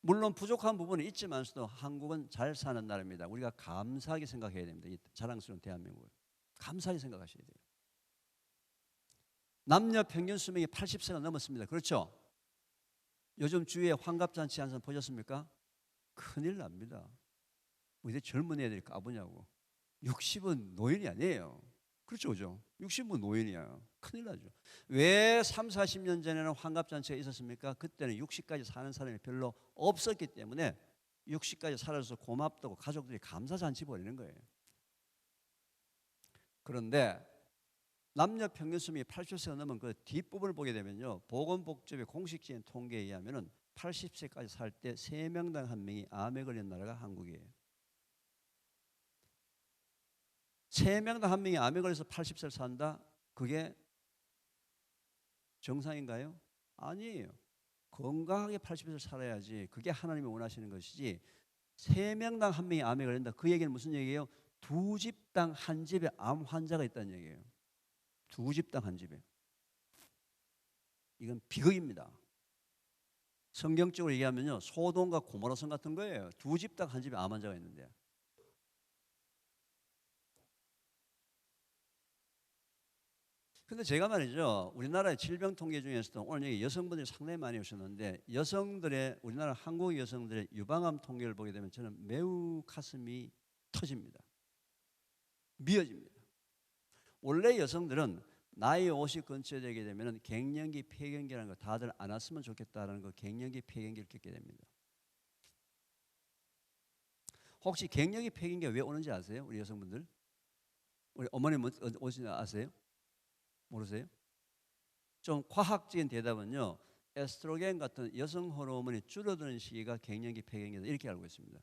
물론 부족한 부분이 있지만서도 한국은 잘 사는 나라입니다. 우리가 감사하게 생각해야 됩니다. 이 자랑스러운 대한민국을. 감사하게 생각하셔야 돼요. 남녀 평균 수명이 80세가 넘었습니다. 그렇죠? 요즘 주위에 환갑잔치 한 사람 보셨습니까? 큰일 납니다. 우리 젊은 애들이 까부냐고. 60은 노인이 아니에요. 그렇죠, 그죠? 60은 노인이야. 큰일 나죠. 왜 3, 40년 전에는 환갑잔치가 있었습니까? 그때는 60까지 사는 사람이 별로 없었기 때문에 60까지 살아서 고맙다고 가족들이 감사잔치 벌이는 거예요. 그런데 남녀 평균 수명이 80세가 넘은 그 뒷부분을 보게 되면요. 보건복지부의 공식적인 통계에 의하면 80세까지 살 때 3명당 1명이 암에 걸린 나라가 한국이에요. 3명당 1명이 암에 걸려서 80세를 산다? 그게 정상인가요? 아니에요. 건강하게 80세를 살아야지. 그게 하나님이 원하시는 것이지. 3명당 1명이 암에 걸린다. 그 얘기는 무슨 얘기예요? 2집당 1집에 암 환자가 있다는 얘기예요. 2집당 1집에. 이건 비극입니다. 성경적으로 얘기하면요. 소돔과 고모라성 같은 거예요. 2집당 1집에 암 환자가 있는데. 근데 제가 말이죠. 우리나라의 질병 통계 중에서도 오늘 여기 여성분들이 상당히 많이 오셨는데 여성들의 우리나라 한국 여성들의 유방암 통계를 보게 되면 저는 매우 가슴이 터집니다. 미어집니다. 원래 여성들은 나이 50 근처 되게 되면 갱년기, 폐경기라는 거 다들 안 왔으면 좋겠다라는 거 갱년기, 폐경기를 겪게 됩니다. 혹시 갱년기 폐경기가 왜 오는지 아세요? 우리 여성분들? 우리 어머님 오시는 아세요? 모르세요? 좀 과학적인 대답은요, 에스트로겐 같은 여성 호르몬이 줄어드는 시기가 갱년기 폐경기다 이렇게 알고 있습니다.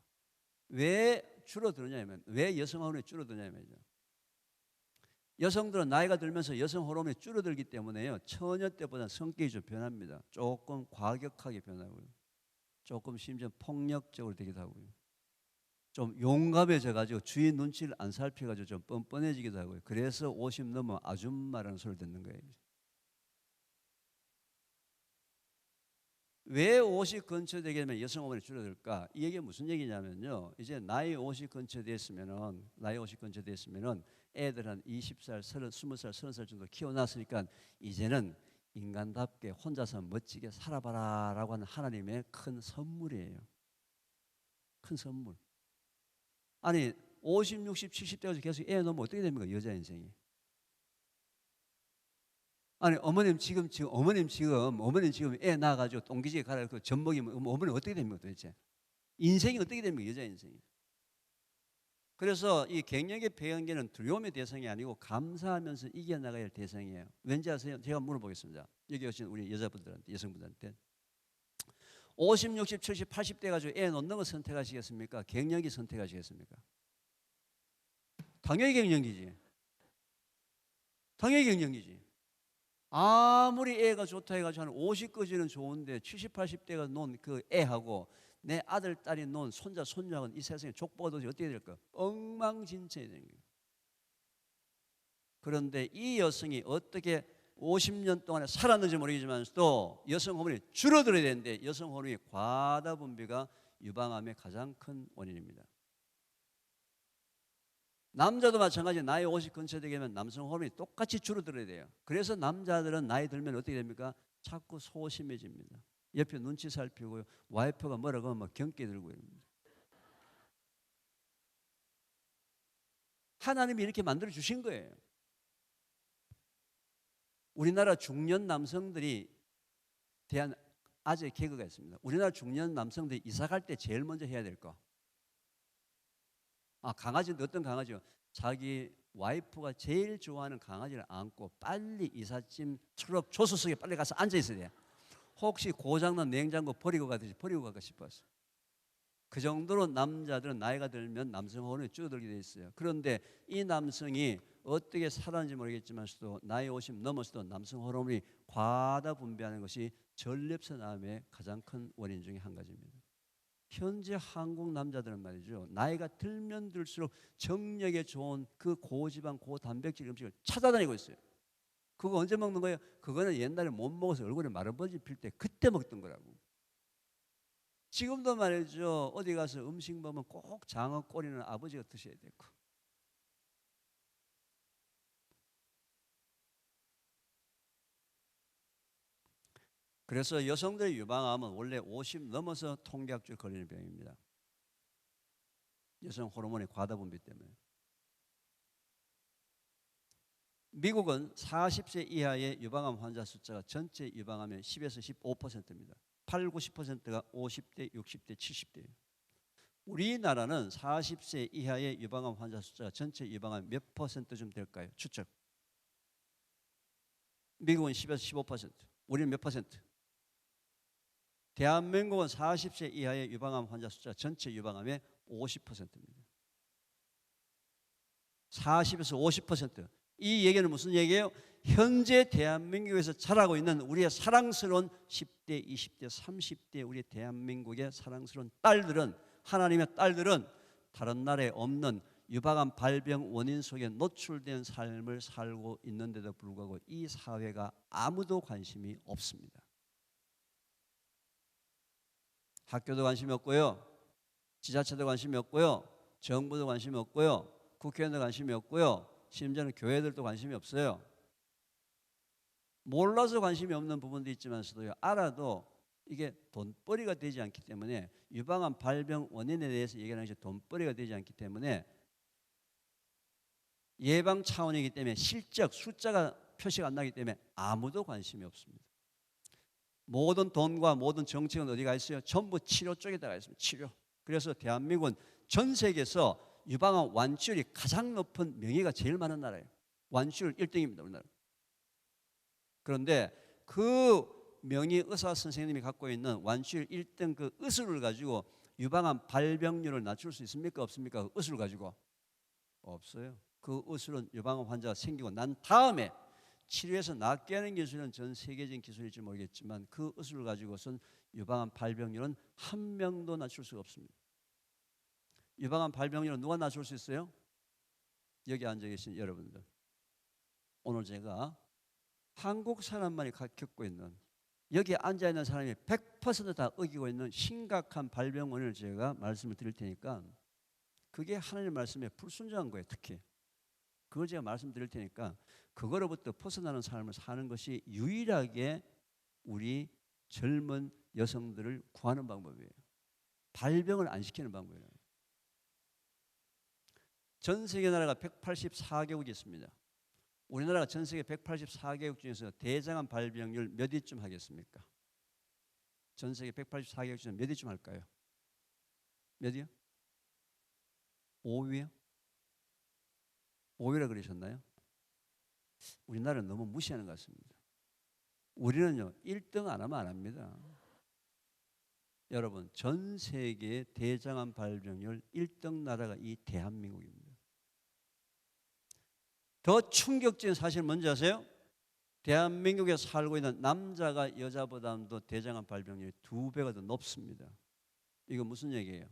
왜 줄어드느냐면, 왜 여성 호르몬이 줄어드냐면요, 여성들은 나이가 들면서 여성 호르몬이 줄어들기 때문에요, 처녀 때보다 성격이 좀 변합니다. 조금 과격하게 변하고요, 조금 심지어 폭력적으로 되기도 하고요, 좀 용감해져 가지고 주위 눈치를 안 살펴 가지고 좀 뻔뻔해지기도 하고요. 그래서 50 넘어 아줌마라는 소리를 듣는 거예요. 왜 50 근처 되게 되면 여성 호르몬이 줄어들까? 이 얘기가 무슨 얘기냐면요, 이제 나이 50 근처 됐으면은, 애들 한 20살, 30, 20살, 30살 정도 키워놨으니까 이제는 인간답게 혼자서 멋지게 살아봐라라고 하는 하나님의 큰 선물이에요. 큰 선물. 아니 50, 60, 70대 가서 계속 애 놓으면 어떻게 됩니까? 여자 인생이. 아니 어머님 지금 애 낳아가지고 똥기지게 가라 그 젖먹이면 어머님 어떻게 됩니까 도대체? 인생이 어떻게 됩니까? 여자 인생이. 그래서 이 갱년기 폐경기는 두려움의 대상이 아니고 감사하면서 이겨나가야 할 대상이에요. 왠지 아세요? 제가 물어보겠습니다. 여기 오신 우리 여자분들한테, 여성분들한테 50, 60, 70, 80대 가지고 애 놓는 거 선택하시겠습니까? 갱년기 선택하시겠습니까? 당연히 갱년기지. 당연히 갱년기지. 아무리 애가 좋다 해가지고 한 50까지는 좋은데 70, 80대가 논 그 애하고 내 아들, 딸이 논 손자, 손녀하고는 이 세상에 족보가 도대체 어떻게 될까? 엉망진창이 되는 거예요. 그런데 이 여성이 어떻게 50년 동안에 살았는지 모르겠지만 또 여성 호르몬이 줄어들어야 되는데 여성 호르몬이 과다 분비가 유방암의 가장 큰 원인입니다. 남자도 마찬가지. 나이 50 근처 되게 되면 남성 호르몬이 똑같이 줄어들어야 돼요. 그래서 남자들은 나이 들면 어떻게 됩니까? 자꾸 소심해집니다. 옆에 눈치 살피고요, 와이프가 뭐라고 하면 막 경계 들고 이럽니다. 하나님이 이렇게 만들어 주신 거예요. 우리나라 중년 남성들이 대한 아재 개그가 있습니다. 우리나라 중년 남성들이 이사 갈 때 제일 먼저 해야 될 거. 강아지인데 어떤 강아지요? 자기 와이프가 제일 좋아하는 강아지를 안고 빨리 이삿짐 트럭 조수석에 빨리 가서 앉아 있어야 돼요. 혹시 고장난 냉장고 버리고 가듯이 버리고 갈까 싶어서. 그 정도로 남자들은 나이가 들면 남성 호르몬이 줄어들게 돼 있어요. 그런데 이 남성이 어떻게 살았는지 모르겠지만서도 나이 50 넘어서도 남성 호르몬이 과다 분비하는 것이 전립선암의 가장 큰 원인 중에 한 가지입니다. 현재 한국 남자들은 말이죠, 나이가 들면 들수록 정력에 좋은 그 고지방 고단백질 음식을 찾아다니고 있어요. 그거 언제 먹는 거예요? 그거는 옛날에 못 먹어서 얼굴에 마른버지 필 때 그때 먹던 거라고. 지금도 말이죠, 어디 가서 음식 먹으면 꼭 장어 꼬리는 아버지가 드셔야 되고. 그래서 여성들의 유방암은 원래 50 넘어서 통계학적으로 걸리는 병입니다. 여성 호르몬의 과다 분비 때문에. 미국은 40세 이하의 유방암 환자 숫자가 전체 유방암의 10에서 15%입니다. 8, 90%가 50대, 60대, 70대예요. 우리나라는 40세 이하의 유방암 환자 숫자가 전체 유방암 몇 퍼센트쯤 될까요? 추측. 미국은 10에서 15%. 우리는 몇 퍼센트? 대한민국은 40세 이하의 유방암 환자 숫자 전체 유방암의 50%입니다. 40에서 50%. 이 얘기는 무슨 얘기예요? 현재 대한민국에서 자라고 있는 우리의 사랑스러운 10대, 20대, 30대 우리 대한민국의 사랑스러운 딸들은, 하나님의 딸들은 다른 나라에 없는 유방암 발병 원인 속에 노출된 삶을 살고 있는데도 불구하고 이 사회가 아무도 관심이 없습니다. 학교도 관심이 없고요, 지자체도 관심이 없고요, 정부도 관심이 없고요, 국회의원도 관심이 없고요, 심지어는 교회들도 관심이 없어요. 몰라서 관심이 없는 부분도 있지만서도요, 알아도 이게 돈벌이가 되지 않기 때문에, 유방암 발병 원인에 대해서 얘기하는 것이 돈벌이가 되지 않기 때문에, 예방 차원이기 때문에 실적 숫자가 표시가 안 나기 때문에 아무도 관심이 없습니다. 모든 돈과 모든 정책은 어디가 있어요? 전부 치료 쪽에다가 있습니다. 치료. 그래서 대한민국은 전 세계에서 유방암 완치율이 가장 높은 명의가 제일 많은 나라예요. 완치율 1등입니다, 우리나라. 그런데 그 명의 의사 선생님이 갖고 있는 완치율 1등 그 의술을 가지고 유방암 발병률을 낮출 수 있습니까? 없습니까? 그 의술을 가지고 없어요. 그 의술은 유방암 환자가 생기고 난 다음에 치료해서 낫게 하는 기술은 전 세계적인 기술일지 모르겠지만 그 의술을 가지고선 유방암 발병률은 한 명도 낮출 수가 없습니다. 유방암 발병률은 누가 낮출 수 있어요? 여기 앉아 계신 여러분들. 오늘 제가 한국 사람만이 겪고 있는, 여기 앉아 있는 사람이 100%다 어기고 있는 심각한 발병원을 제가 말씀을 드릴 테니까, 그게 하나님의 말씀에 불순종한 거예요. 특히 그걸 제가 말씀드릴 테니까 그거로부터 벗어나는 삶을 사는 것이 유일하게 우리 젊은 여성들을 구하는 방법이에요. 발병을 안 시키는 방법이에요. 전 세계 나라가 184개국이 있습니다. 우리나라가 전 세계 184개국 중에서 대장암 발병률 몇 위쯤 하겠습니까? 전 세계 184개국 중에서 몇 위쯤 할까요? 몇 위요? 5위요? 5위라 그러셨나요? 우리나라는 너무 무시하는 것 같습니다. 우리는요 1등 안 하면 안 합니다. 여러분, 전 세계 대장암 발병률 1등 나라가 이 대한민국입니다. 더 충격적인 사실 뭔지 아세요? 대한민국에 살고 있는 남자가 여자보다도 대장암 발병률이 2배가 더 높습니다. 이거 무슨 얘기예요?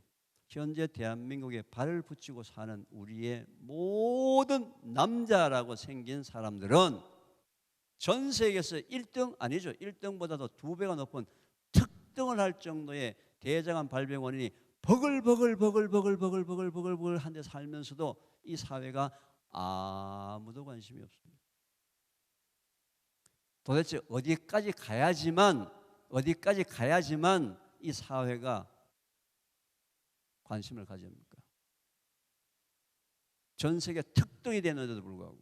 현재 대한민국에 발을 붙이고 사는 우리의 모든 남자라고 생긴 사람들은 전 세계에서 1등 아니죠. 1등보다도 2배가 높은 특등을 할 정도의 대장암 발병 원인이 버글버글 한 데 살면서도 이 사회가 아무도 관심이 없습니다. 도대체 어디까지 가야지만 이 사회가 관심을 가집니까? 전 세계 특등이 되는데도 불구하고.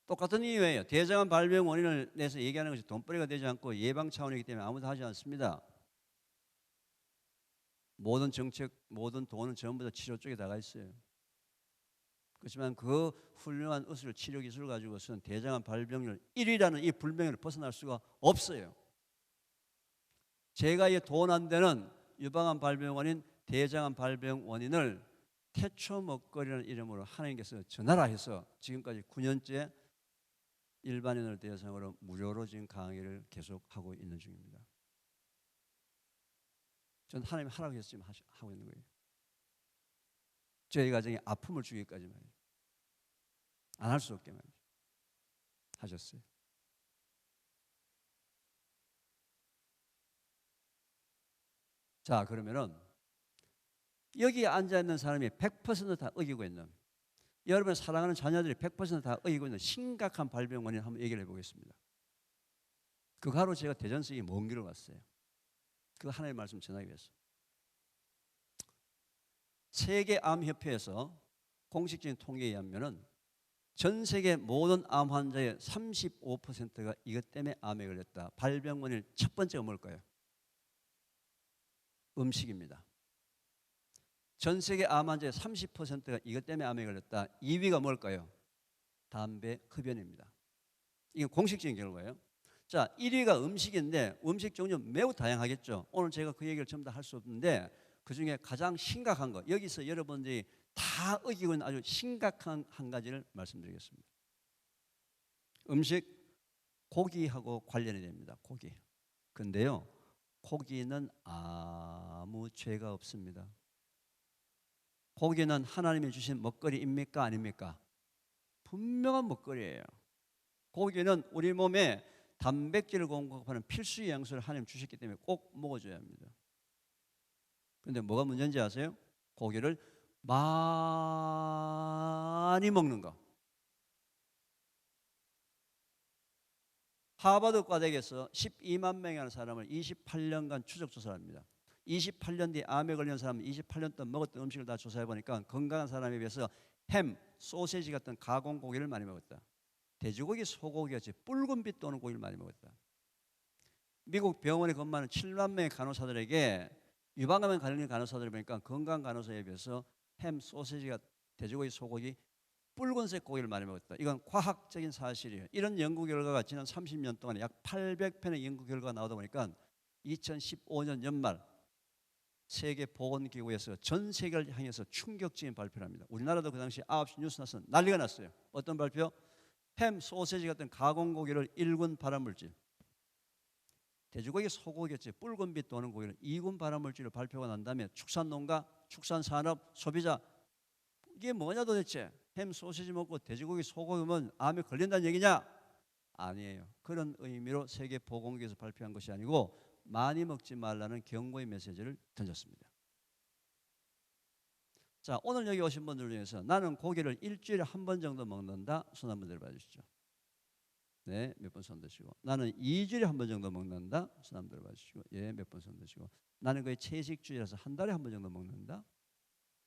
똑같은 이유예요. 대장암 발병 원인을 내서 얘기하는 것이 돈벌이가 되지 않고 예방 차원이기 때문에 아무도 하지 않습니다. 모든 정책, 모든 돈은 전부 다 치료 쪽에 나가 있어요. 그렇지만 그 훌륭한 의술 치료 기술을 가지고서는 대장암 발병률 1위라는 이 불명예를 벗어날 수가 없어요. 제가 이 돈 안 되는 유방암 발병 원인, 대장암 발병 원인을 태초 먹거리라는 이름으로 하나님께서 전하라 해서 지금까지 9년째 일반인을 대상으로 무료로 지금 강의를 계속하고 있는 중입니다. 전 하나님 하라고 해서 지금 하고 있는 거예요. 저희 가정에 아픔을 주기까지 말이에요. 안 할 수 없게 말이에요. 하셨어요. 자, 그러면은 여기 앉아있는 사람이 100%다 어기고 있는, 여러분 사랑하는 자녀들이 100%다 어기고 있는 심각한 발병 원인 한번 얘기를 해보겠습니다. 그거 하루 제가 대전서에 먼 길을 왔어요. 그 하나님의 말씀 전하기 위해서. 세계암협회에서 공식적인 통계에 의하면은 전 세계 모든 암 환자의 35%가 이것 때문에 암에 걸렸다. 발병 원인 첫 번째가 뭘까요? 음식입니다. 전 세계 암 환자의 30%가 이것 때문에 암에 걸렸다. 2위가 뭘까요? 담배, 흡연입니다. 이게 공식적인 결과예요. 자, 1위가 음식인데 음식 종류 매우 다양하겠죠. 오늘 제가 그 얘기를 전부 다 할 수 없는데 그중에 가장 심각한 거, 여기서 여러분들이 다 어기고 있는 아주 심각한 한 가지를 말씀드리겠습니다. 음식, 고기하고 관련이 됩니다. 고기. 근데요, 고기는 아무 죄가 없습니다. 고기는 하나님이 주신 먹거리입니까? 아닙니까? 분명한 먹거리예요. 고기는 우리 몸에 단백질을 공급하는 필수 영양소를 하나님 주셨기 때문에 꼭 먹어줘야 합니다. 그런데 뭐가 문제인지 아세요? 고기를 많이 먹는 거. 하버드 과대에서 12만 명이 하는 사람을 28년간 추적 조사를 합니다. 28년 뒤에 암에 걸린 사람은 28년 동안 먹었던 음식을 다 조사해 보니까 건강한 사람에 비해서 햄, 소세지 같은 가공 고기를 많이 먹었다. 돼지고기, 소고기 같이 붉은빛 도는 고기를 많이 먹었다. 미국 병원에 근무하는 7만 명의 간호사들에게 유방암에 걸린 간호사들 보니까 건강 간호사에 비해서 햄, 소시지가 돼지고기, 소고기, 붉은색 고기를 많이 먹었다. 이건 과학적인 사실이에요. 이런 연구 결과가 지난 30년 동안 약 800편의 연구 결과가 나오다 보니까 2015년 연말 세계보건기구에서 전 세계를 향해서 충격적인 발표를 합니다. 우리나라도 그 당시 9시 뉴스 나서 난리가 났어요. 어떤 발표? 햄, 소시지 같은 가공고기를 1군 발암물질, 돼지고기, 소고기였지 붉은빛 도는 고기를 2군 발암물질로 발표가 난 다음에 축산농가, 축산산업, 소비자 이게 뭐냐 도대체. 햄, 소시지 먹고 돼지고기, 소고기 먹으면 암에 걸린다는 얘기냐? 아니에요. 그런 의미로 세계보건기구에서 발표한 것이 아니고 많이 먹지 말라는 경고의 메시지를 던졌습니다. 자, 오늘 여기 오신 분들 중에서 나는 고기를 일주일에 한 번 정도 먹는다. 손 한번 들어봐 주시죠. 네, 몇 번 손 드시고. 나는 2주일에 한 번 정도 먹는다. 손 한번 들어봐 주시고. 예, 몇 번 손 드시고. 나는 거의 채식주의라서 한 달에 한 번 정도 먹는다.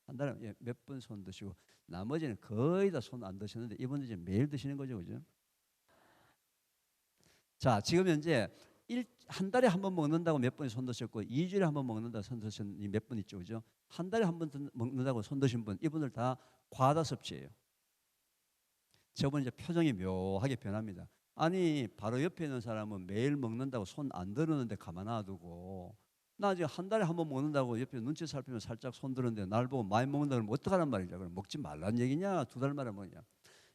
한 달에 예, 몇 번 손 드시고. 나머지는 거의 다 손 안 드시는데 이분들 이제 매일 드시는 거죠, 그죠? 자, 지금 현재 한 달에 한 번 먹는다고 몇 분이 손 드셨고 2주일에 한 번 먹는다고 손 드신 몇 분 있죠, 그죠? 한 달에 한 번 먹는다고 손 드신 분, 이분들 다 과다 섭취예요. 저분 이제 표정이 묘하게 변합니다. 아니 바로 옆에 있는 사람은 매일 먹는다고 손 안 들었는데 가만 놔두고 나 지금 한 달에 한 번 먹는다고 옆에 눈치 살피면 살짝 손 들었는데 날 보고 많이 먹는다 그러면 어떡하란 말이죠? 그럼 먹지 말란 얘기냐? 2달 만에 먹냐?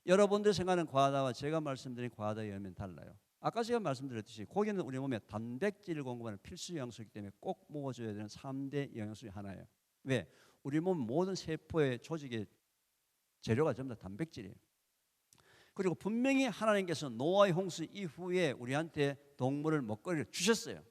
여러분들 생각하는 과다와 제가 말씀드린 과다의 의미는 달라요. 아까 제가 말씀드렸듯이 고기는 우리 몸에 단백질을 공급하는 필수 영양소이기 때문에 꼭 먹어줘야 되는 3대 영양소 중 하나예요. 왜? 우리 몸 모든 세포의 조직의 재료가 전부 다 단백질이에요. 그리고 분명히 하나님께서 노아의 홍수 이후에 우리한테 동물을 먹거리를 주셨어요.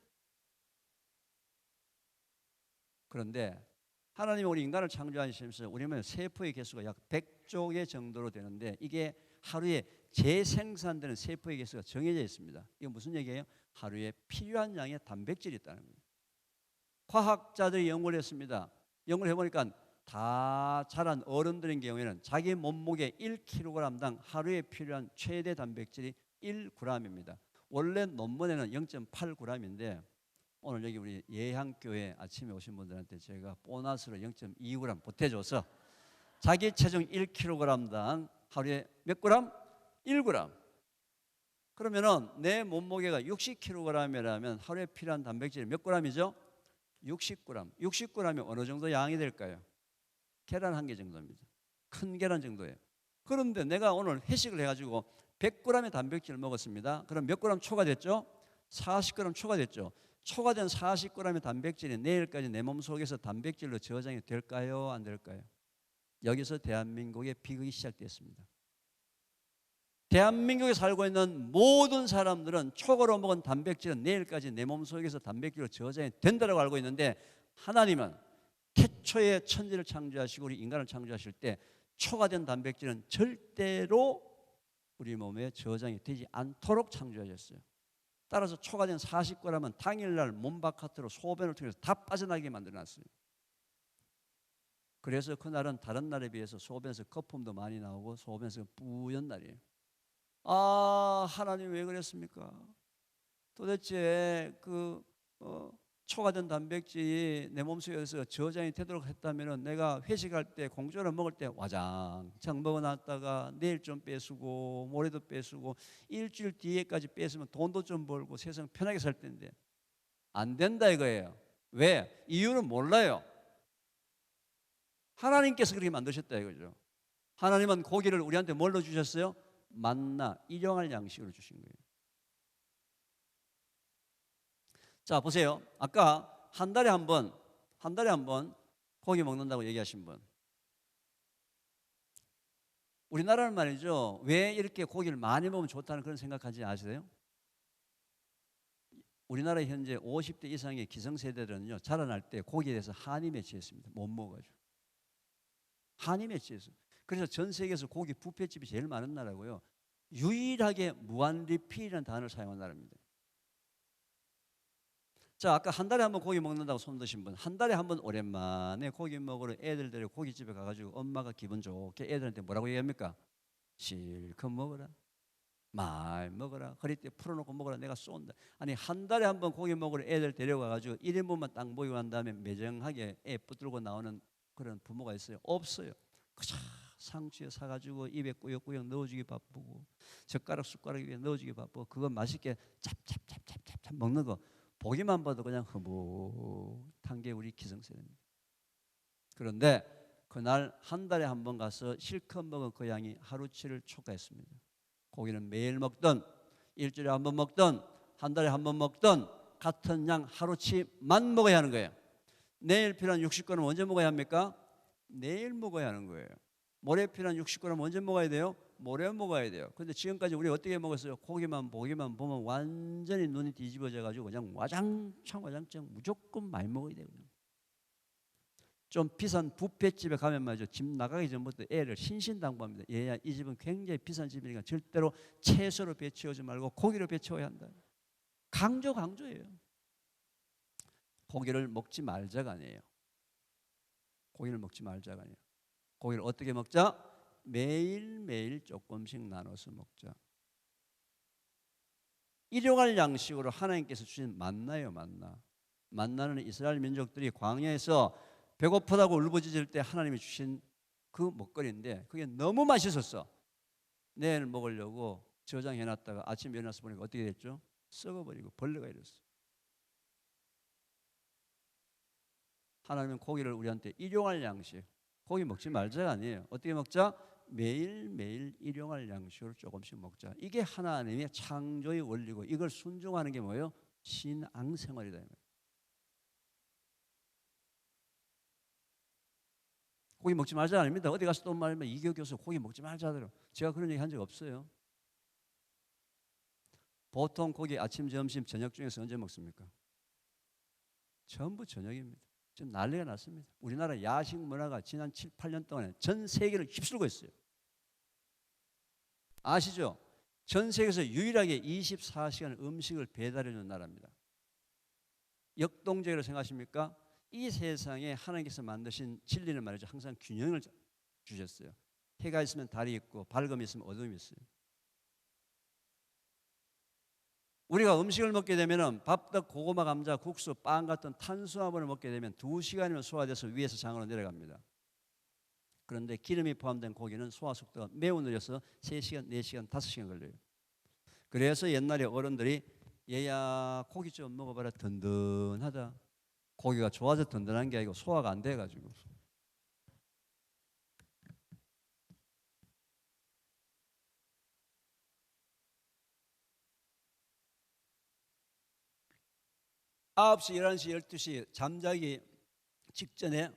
그런데 하나님이 우리 인간을 창조하시면서 우리 몸의 세포의 개수가 약 100조 개 정도로 되는데 이게 하루에 재생산되는 세포의 개수가 정해져 있습니다. 이게 무슨 얘기예요? 하루에 필요한 양의 단백질이 있다는 겁니다. 과학자들이 연구를 했습니다. 연구를 해보니까 다 자란 어른들인 경우에는 자기 몸무게 1kg당 하루에 필요한 최대 단백질이 1g입니다. 원래 논문에는 0.8g인데 오늘 여기 우리 예향교회 아침에 오신 분들한테 제가 보너스로 0.2g 보태줘서 자기 체중 1kg당 하루에 몇 그램? 1g. 그러면은 내 몸무게가 60kg이라면 하루에 필요한 단백질이 몇 g이죠? 60g. 60g이 어느 정도 양이 될까요? 계란 한 개 정도입니다. 큰 계란 정도예요. 그런데 내가 오늘 회식을 해가지고 100g의 단백질을 먹었습니다. 그럼 몇 g 초과됐죠? 40g 초과됐죠. 초과된 40g의 단백질이 내일까지 내 몸속에서 단백질로 저장이 될까요? 안 될까요? 여기서 대한민국의 비극이 시작됐습니다. 대한민국에 살고 있는 모든 사람들은 초과로 먹은 단백질은 내일까지 내 몸속에서 단백질로 저장이 된다고 알고 있는데 하나님은 태초에 천지를 창조하시고 우리 인간을 창조하실 때 초과된 단백질은 절대로 우리 몸에 저장이 되지 않도록 창조하셨어요. 따라서 초과된 40g은 당일날 몸 바깥으로 소변을 통해서 다 빠져나가게 만들어놨어요. 그래서 그날은 다른 날에 비해서 소변에서 거품도 많이 나오고 소변에서 뿌연 날이에요. 아, 하나님 왜 그랬습니까? 도대체 초과된 단백질이 내 몸속에서 저장이 되도록 했다면 내가 회식할 때 공짜로 먹을 때 와장창 먹어놨다가 내일 좀 빼쓰고 모레도 빼쓰고 일주일 뒤에까지 뺐으면 돈도 좀 벌고 세상 편하게 살 텐데 안 된다 이거예요. 왜? 이유는 몰라요. 하나님께서 그렇게 만드셨다 이거죠. 하나님은 고기를 우리한테 뭘로 주셨어요? 만나, 일용할 양식으로 주신 거예요. 자, 보세요. 아까 한 달에 한 번 고기 먹는다고 얘기하신 분. 우리나라는 말이죠. 왜 이렇게 고기를 많이 먹으면 좋다는 그런 생각하지 아세요? 우리나라 현재 50대 이상의 기성세대들은요, 자라날 때 고기에 대해서 한이 맺혀있습니다. 못 먹어가지고. 한이 맺혀있어요. 그래서 전 세계에서 고기 뷔페집이 제일 많은 나라고요. 유일하게 무한리필이라는 단어를 사용한 나라입니다. 자, 아까 한 달에 한 번 고기 먹는다고 손 드신 분, 한 달에 한 번 오랜만에 고기 먹으러 애들 데리고 고깃집에 가가지고 엄마가 기분 좋게 애들한테 뭐라고 얘기합니까? 실컷 먹어라. 많이 먹어라. 허리띠 풀어놓고 먹어라. 내가 쏜다. 아니 한 달에 한 번 고기 먹으러 애들 데려가가지고 1인분만 딱 모이고 난 다음에 매정하게 애 붙들고 나오는 그런 부모가 있어요? 없어요. 그저 상추에 사가지고 입에 꾸역꾸역 넣어주기 바쁘고 젓가락 숟가락 위에 넣어주기 바쁘고 그거 맛있게 찹찹찹찹찹찹 먹는 거 보기만 봐도 그냥 흐뭇한 게 우리 기성세대입니다. 그런데 그날 한 달에 한 번 가서 실컷 먹은 그 양이 하루치를 초과했습니다. 고기는 매일 먹던 일주일에 한 번 먹던 한 달에 한 번 먹던 같은 양 하루치만 먹어야 하는 거예요. 내일 필요한 60g은 언제 먹어야 합니까? 내일 먹어야 하는 거예요. 모레 필요한 60g 언제 먹어야 돼요? 모레 먹어야 돼요. 그런데 지금까지 우리 어떻게 먹었어요? 고기만 보기만 보면 완전히 눈이 뒤집어져 가지고 그냥 와장창 무조건 많이 먹어야 되거든요. 좀 비싼 뷔페집에 가면 말이죠. 집 나가기 전부터 애를 신신당부합니다. 얘야 이 집은 굉장히 비싼 집이니까 절대로 채소로 배치우지 말고 고기로 배치워야 한다. 강조예요. 고기를 먹지 말자가 아니에요. 고기를 먹지 말자가 아니에요. 고기를 어떻게 먹자? 매일매일 조금씩 나눠서 먹자. 일용할 양식으로 하나님께서 주신 만나예요. 만나는 이스라엘 민족들이 광야에서 배고프다고 울부짖을 때 하나님이 주신 그 먹거리인데 그게 너무 맛있었어. 내일 먹으려고 저장해놨다가 아침에 일어나서 보니까 어떻게 됐죠? 썩어버리고 벌레가 일었어. 하나님은 고기를 우리한테 일용할 양식, 고기 먹지 말자가 아니에요. 어떻게 먹자? 매일매일 일용할 양식으로 조금씩 먹자. 이게 하나님의 창조의 원리고 이걸 순종하는 게 뭐예요? 신앙생활이다. 고기 먹지 말자 아닙니다. 어디 가서 또 말하면 이교 교수 고기 먹지 말자 하더라고요. 제가 그런 얘기 한 적 없어요. 보통 고기 아침, 점심, 저녁 중에서 언제 먹습니까? 전부 저녁입니다. 지금 난리가 났습니다. 우리나라 야식 문화가 지난 7, 8년 동안에 전 세계를 휩쓸고 있어요. 아시죠? 전 세계에서 유일하게 24시간 음식을 배달해 주는 나라입니다. 역동적으로 생각하십니까? 이 세상에 하나님께서 만드신 진리는 말이죠. 항상 균형을 주셨어요. 해가 있으면 달이 있고 밝음이 있으면 어둠이 있어요. 우리가 음식을 먹게 되면 밥떡, 고구마, 감자, 국수, 빵 같은 탄수화물을 먹게 되면 2시간이면 소화돼서 위에서 장으로 내려갑니다. 그런데 기름이 포함된 고기는 소화 속도가 매우 느려서 3시간, 4시간, 5시간 걸려요. 그래서 옛날에 어른들이 얘야 고기 좀 먹어봐라 든든하다. 고기가 좋아서 든든한 게 아니고 소화가 안 돼가지고. 아홉 시, 11시, 12시 잠자기 직전에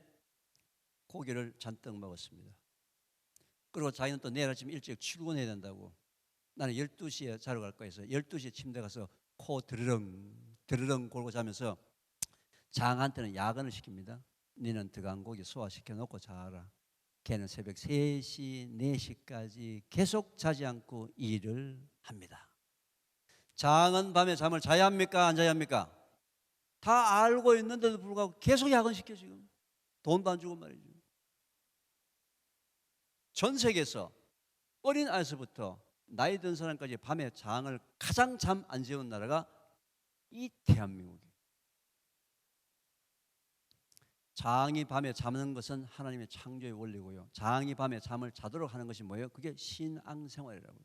고기를 잔뜩 먹었습니다. 그리고 자기는 또 내일 아침 일찍 출근해야 된다고. 나는 12시에 자러 갈 거야 해서 12시에 침대 가서 코 드르렁 골고 자면서 장한테는 야근을 시킵니다. 너는 들어간 고기 소화시켜 놓고 자라. 걔는 새벽 3시, 4시까지 계속 자지 않고 일을 합니다. 장은 밤에 잠을 자야 합니까? 안 자야 합니까? 다 알고 있는데도 불구하고 계속 야근시켜 지금. 돈도 안 주고 말이죠. 전 세계에서 어린 아이서부터 나이 든 사람까지 밤에 장을 가장 잠 안 재운 나라가 이 대한민국이에요. 장이 밤에 자는 것은 하나님의 창조의 원리고요. 장이 밤에 잠을 자도록 하는 것이 뭐예요? 그게 신앙생활이라고요.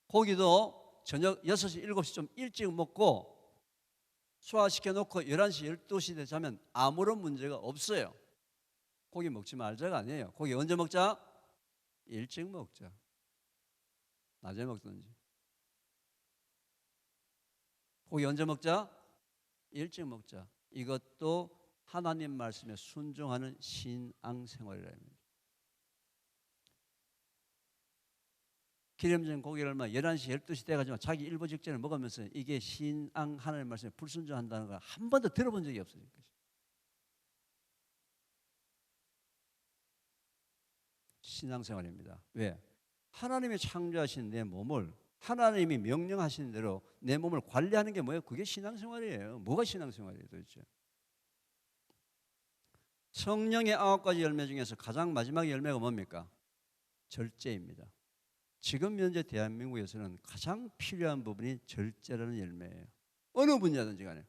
고기도 저녁 6시, 7시 좀 일찍 먹고 소화시켜 놓고 11시, 12시 에 자면 아무런 문제가 없어요. 고기 먹지 말자가 아니에요. 고기 언제 먹자? 일찍 먹자. 낮에 먹든지. 고기 언제 먹자? 일찍 먹자. 이것도 하나님 말씀에 순종하는 신앙생활이랍니다. 기름진 고기를 얼마 11시, 12시 돼가지고 자기 일부 직전에 먹으면서 이게 신앙 하나님 말씀에 불순종한다는 걸 한 번도 들어본 적이 없어요. 신앙생활입니다. 왜? 하나님이 창조하신 내 몸을 하나님이 명령하신 대로 내 몸을 관리하는 게 뭐예요? 그게 신앙생활이에요. 뭐가 신앙생활이에요 도대체? 성령의 9가지 열매 중에서 가장 마지막 열매가 뭡니까? 절제입니다. 지금 현재 대한민국에서는 가장 필요한 부분이 절제라는 열매예요. 어느 분야든지 간에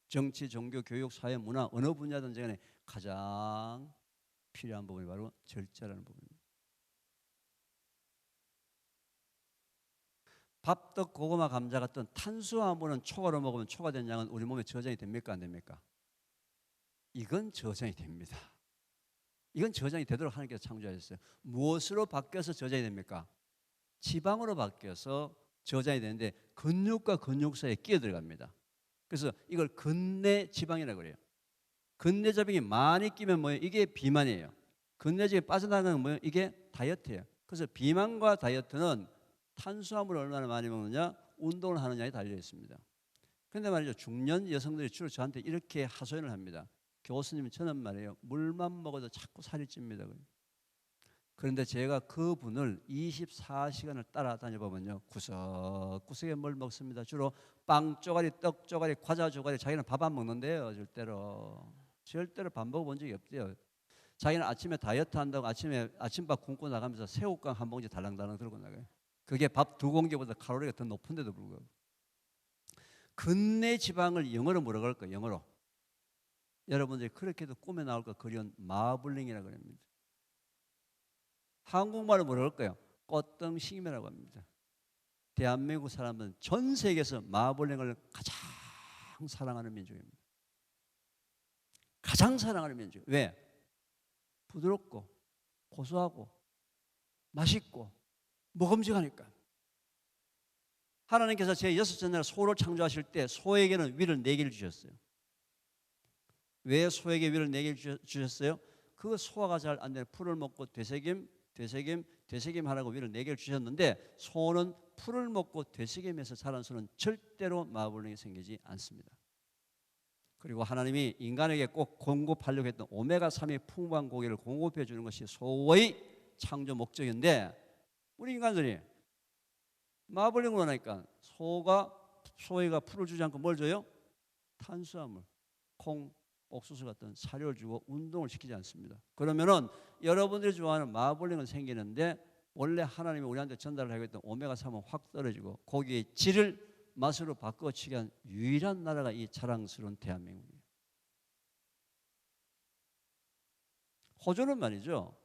정치, 종교, 교육, 사회, 문화 어느 분야든지 간에 가장 필요한 부분이 바로 절제라는 부분입니다. 밥떡, 고구마, 감자 같은 탄수화물은 초과로 먹으면 초과된 양은 우리 몸에 저장이 됩니까? 안 됩니까? 이건 저장이 됩니다. 이건 저장이 되도록 하나님께서 창조하셨어요. 무엇으로 바뀌어서 저장이 됩니까? 지방으로 바뀌어서 저장이 되는데 근육과 근육 사이에 끼어 들어갑니다. 그래서 이걸 근내 지방이라고 그래요. 근내 지방이 많이 끼면 뭐예요? 이게 비만이에요. 근내 지방이 빠져나가는 건 뭐예요? 이게 다이어트예요. 그래서 비만과 다이어트는 탄수화물을 얼마나 많이 먹느냐, 운동을 하느냐에 달려 있습니다. 그런데 말이죠, 중년 여성들이 주로 저한테 이렇게 하소연을 합니다. 교수님, 저는 말이에요, 물만 먹어도 자꾸 살이 찝니다. 그런데 제가 그분을 24시간을 따라다녀 보면요, 구석구석에 뭘 먹습니다. 주로 빵 쪼가리, 떡 쪼가리, 과자 쪼가리. 자기는 밥 안 먹는데요. 절대로 밥 먹어본 적이 없대요. 자기는 아침에 다이어트 한다고 아침에 아침밥 굶고 나가면서 새우깡 한 봉지 달랑달랑 들고 나가요. 그게 밥 2공기보다 칼로리가 더 높은데도 불구하고. 근내 지방을 영어로 뭐라고 할까요? 영어로. 여러분들이 그렇게도 꿈에 나올 거 그리운 마블링이라고 합니다. 한국말로 뭐라고 할까요? 꽃등심이라고 합니다. 대한민국 사람은 전 세계에서 마블링을 가장 사랑하는 민족입니다. 가장 사랑하는 민족. 왜? 부드럽고 고소하고 맛있고 먹음직하니까. 하나님께서 제 6째 날 소를 창조하실 때 소에게는 위를 4개를 주셨어요. 왜 소에게 위를 4개를 주셨어요? 그 소화가 잘 안 되는 풀을 먹고 되새김 하라고 위를 4개를 주셨는데, 소는 풀을 먹고 되새김해서 자란 소는 절대로 마블링이 생기지 않습니다. 그리고 하나님이 인간에게 꼭 공급하려고 했던 오메가3의 풍부한 고기를 공급해 주는 것이 소의 창조 목적인데, 우리 인간들이 마블링으로 하니까 소희가 풀을 주지 않고 뭘 줘요? 탄수화물, 콩, 옥수수 같은 사료를 주고 운동을 시키지 않습니다. 그러면은 여러분들이 좋아하는 마블링은 생기는데, 원래 하나님이 우리한테 전달을 하고 있던 오메가3은 확 떨어지고 고기의 질을 맛으로 바꿔치기 한 유일한 나라가 이 자랑스러운 대한민국이에요. 호주는 말이죠,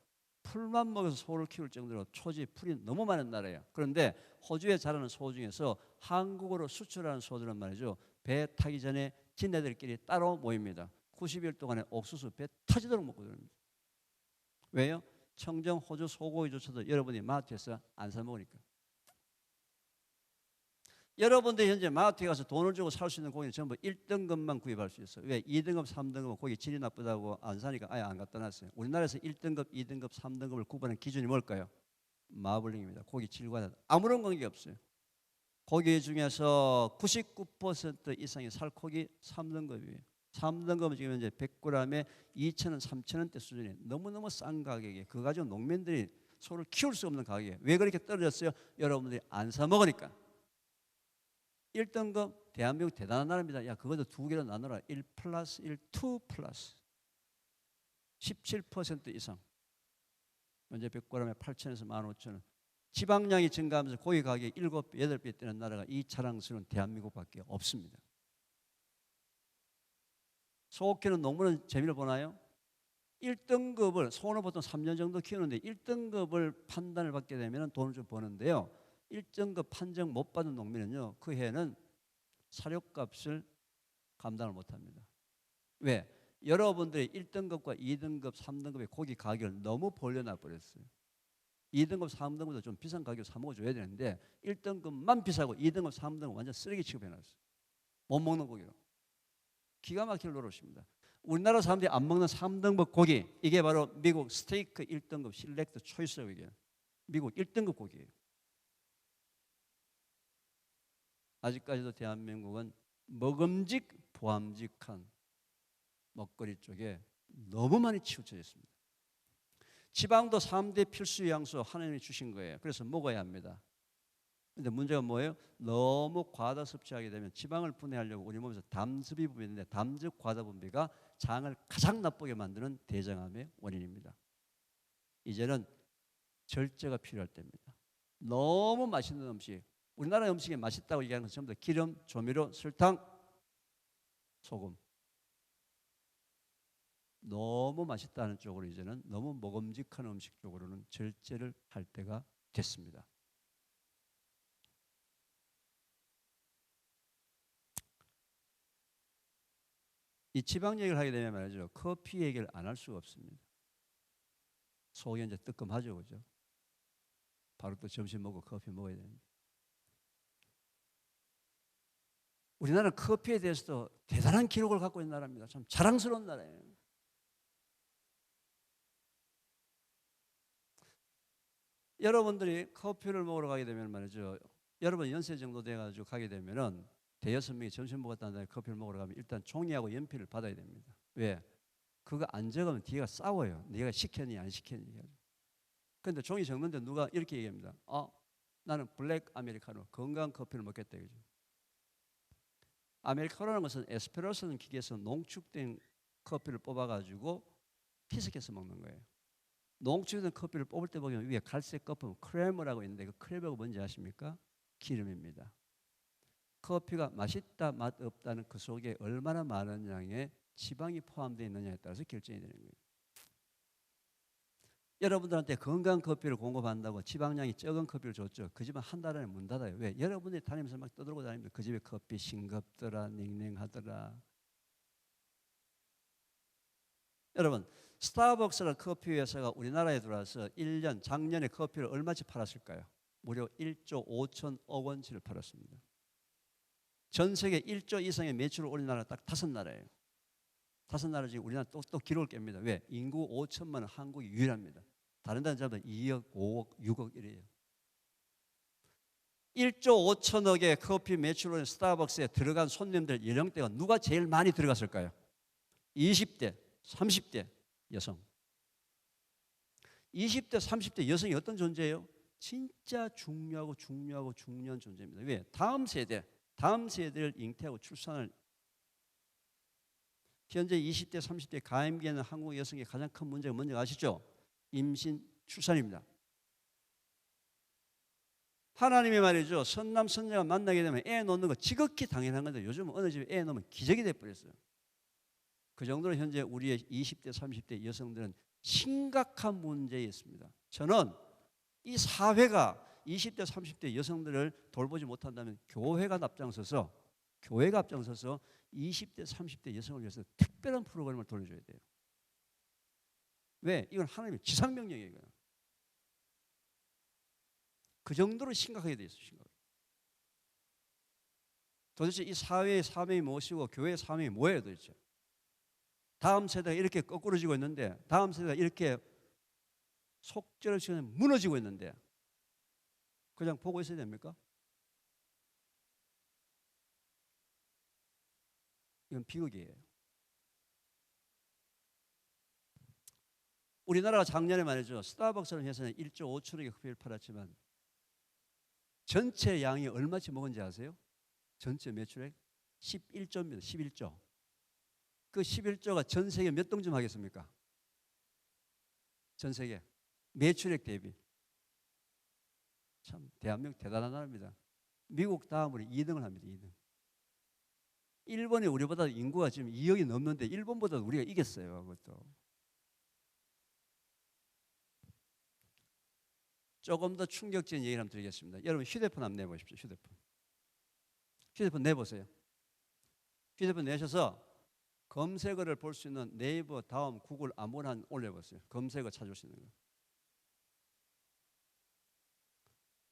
풀만 먹여서 소를 키울 정도로 초지 풀이 너무 많은 나라예요. 그런데 호주에 자라는 소 중에서 한국으로 수출하는 소들은 말이죠, 배 타기 전에 지네들끼리 따로 모입니다. 90일 동안에 옥수수 배 터지도록 먹고 그럽니다. 왜요? 청정 호주 소고기조차도 여러분이 마트에서 안 사 먹으니까. 여러분들 현재 마트에 가서 돈을 주고 살 수 있는 고기는 전부 1등급만 구입할 수 있어요. 왜? 2등급, 3등급은 고기 질이 나쁘다고 안 사니까 아예 안 갖다 놨어요. 우리나라에서 1등급, 2등급, 3등급을 구분하는 기준이 뭘까요? 마블링입니다. 고기 질과는 아무런 관계가 없어요. 고기 중에서 99% 이상의 살코기 3등급이에요. 3등급은 지금 이제 100g에 2,000원, 3,000원대 수준이 너무너무 싼 가격에, 그거 가지고 농민들이 소를 키울 수 없는 가격에. 왜 그렇게 떨어졌어요? 여러분들이 안 사 먹으니까. 1등급 대한민국 대단한 나라입니다. 야, 그것도 2개로 나눠라. 1 플러스 1, 2 플러스 17% 이상. 현재 100g에 8,000원에서 15,000원. 지방량이 증가하면서 고기 가격이 7배, 8배 뛰는 나라가 이 자랑스러운 대한민국밖에 없습니다. 소 키우는 농부는 재미를 보나요? 1등급을, 소는 보통 3년 정도 키우는데 1등급을 판단을 받게 되면 돈을 좀 버는데요, 1등급 판정 못 받은 농민은요, 그 해에는 사료값을 감당을 못합니다. 왜? 여러분들이 1등급과 2등급, 3등급의 고기 가격을 너무 벌려놔 버렸어요. 2등급, 3등급도 좀 비싼 가격으로 사 먹어줘야 되는데 1등급만 비싸고 2등급, 3등급 완전 쓰레기 취급해놨어요. 못 먹는 고기로. 기가 막힐 노릇입니다. 우리나라 사람들이 안 먹는 3등급 고기, 이게 바로 미국 스테이크 1등급 실렉트 초이스라고 얘기해요. 미국 1등급 고기예요. 아직까지도 대한민국은 먹음직, 보암직한 먹거리 쪽에 너무 많이 치우쳐 있습니다. 지방도 3대 필수 영양소 하나님이 주신 거예요. 그래서 먹어야 합니다. 근데 문제가 뭐예요? 너무 과다 섭취하게 되면 지방을 분해하려고 우리 몸에서 담즙이 분비되는데, 담즙 과다 분비가 장을 가장 나쁘게 만드는 대장암의 원인입니다. 이제는 절제가 필요할 때입니다. 너무 맛있는 음식. 우리나라 음식이 맛있다고 얘기하는 건 전부 다 기름, 조미료, 설탕, 소금. 너무 맛있다는 쪽으로 이제는 너무 먹음직한 음식 쪽으로는 절제를 할 때가 됐습니다. 이 지방 얘기를 하게 되면 말이죠. 커피 얘기를 안 할 수가 없습니다. 속이 이제 뜨끔하죠, 그죠? 바로 또 점심 먹고 커피 먹어야 되는데. 우리나라는 커피에 대해서도 대단한 기록을 갖고 있는 나라입니다. 참 자랑스러운 나라예요. 여러분들이 커피를 먹으러 가게 되면 말이죠. 여러분 연세 정도 돼가지고 가게 되면은 대여섯 명이 점심 먹었다는 다음에 커피를 먹으러 가면 일단 종이하고 연필을 받아야 됩니다. 왜? 그거 안 적으면 뒤가 싸워요. 네가 시켰니 안 시켰니. 그런데 종이 적는데 누가 이렇게 얘기합니다. 나는 블랙 아메리카노 건강한 커피를 먹겠다 이거죠. 아메리카노라는 것은 에스프레소는 기계에서 농축된 커피를 뽑아가지고 희석해서 먹는 거예요. 농축된 커피를 뽑을 때 보면 위에 갈색 거품 크레머라고 있는데 그 크레머가 뭔지 아십니까? 기름입니다. 커피가 맛있다 맛없다는 그 속에 얼마나 많은 양의 지방이 포함되어 있느냐에 따라서 결정이 되는 거예요. 여러분들한테 건강한 커피를 공급한다고 지방량이 적은 커피를 줬죠. 그 집은 한 달 안에 문 닫아요. 왜? 여러분들이 다니면서 막 떠들고 다닙니다. 그 집에 커피 싱겁더라 냉랭하더라. 여러분 스타벅스라는 커피 회사가 우리나라에 들어와서 1년 작년에 커피를 얼마치 팔았을까요? 무려 1조 5천억 원치를 팔았습니다. 전 세계 1조 이상의 매출을 올린 나라가 딱 5나라예요. 5나라 중에 우리나라 또 기록을 깹니다. 왜? 인구 5천만 원 한국이 유일합니다. 다른 데는 전부 2억, 5억, 6억 이래요. 1조 5천억의 커피 매출로 스타벅스에 들어간 손님들 연령대가 누가 제일 많이 들어갔을까요? 20대, 30대 여성. 20대, 30대 여성이 어떤 존재예요? 진짜 중요한 존재입니다. 왜? 다음 세대를 잉태하고 출산을 현재 20대, 30대 가임기에는 한국 여성의 가장 큰 문제가 뭔지 아시죠? 임신, 출산입니다. 하나님이 말이죠. 선남, 선녀가 만나게 되면 애 놓는 거 지극히 당연한 건데 요즘은 어느 집에 애 놓으면 기적이 돼버렸어요. 그 정도로 현재 우리의 20대, 30대 여성들은 심각한 문제에 있습니다. 저는 이 사회가 20대, 30대 여성들을 돌보지 못한다면 교회가 앞장서서 20대, 30대 여성을 위해서 특별한 프로그램을 돌려줘야 돼요. 왜? 이건 하나님의 지상명령이에요. 그 정도로 심각하게 돼 있어요. 도대체 이 사회의 사명이 무엇이고 교회의 사명이 뭐예요 도대체? 다음 세대가 이렇게 거꾸로지고 있는데 다음 세대가 이렇게 속절없이 무너지고 있는데 그냥 보고 있어야 됩니까? 이건 비극이에요. 우리나라가 작년에 말이죠. 스타벅스라는 회사는 1조 5천억의 커피를 팔았지만 전체 양이 얼마치 먹은지 아세요? 전체 매출액 11조입니다. 11조. 그 11조가 전 세계 몇 등쯤 하겠습니까? 전 세계 매출액 대비. 참 대한민국 대단한 나라입니다. 미국 다음으로 2등을 합니다. 2등. 일본이 우리보다 인구가 지금 2억이 넘는데 일본보다 우리가 이겼어요. 그것도. 조금 더 충격적인 얘기를 한번 드리겠습니다. 여러분 휴대폰 한번 내보십시오. 휴대폰 내보세요. 휴대폰 내셔서 검색어를 볼 수 있는 네이버, 다음, 구글 아무나 올려보세요. 검색어 찾을 수 있는 거.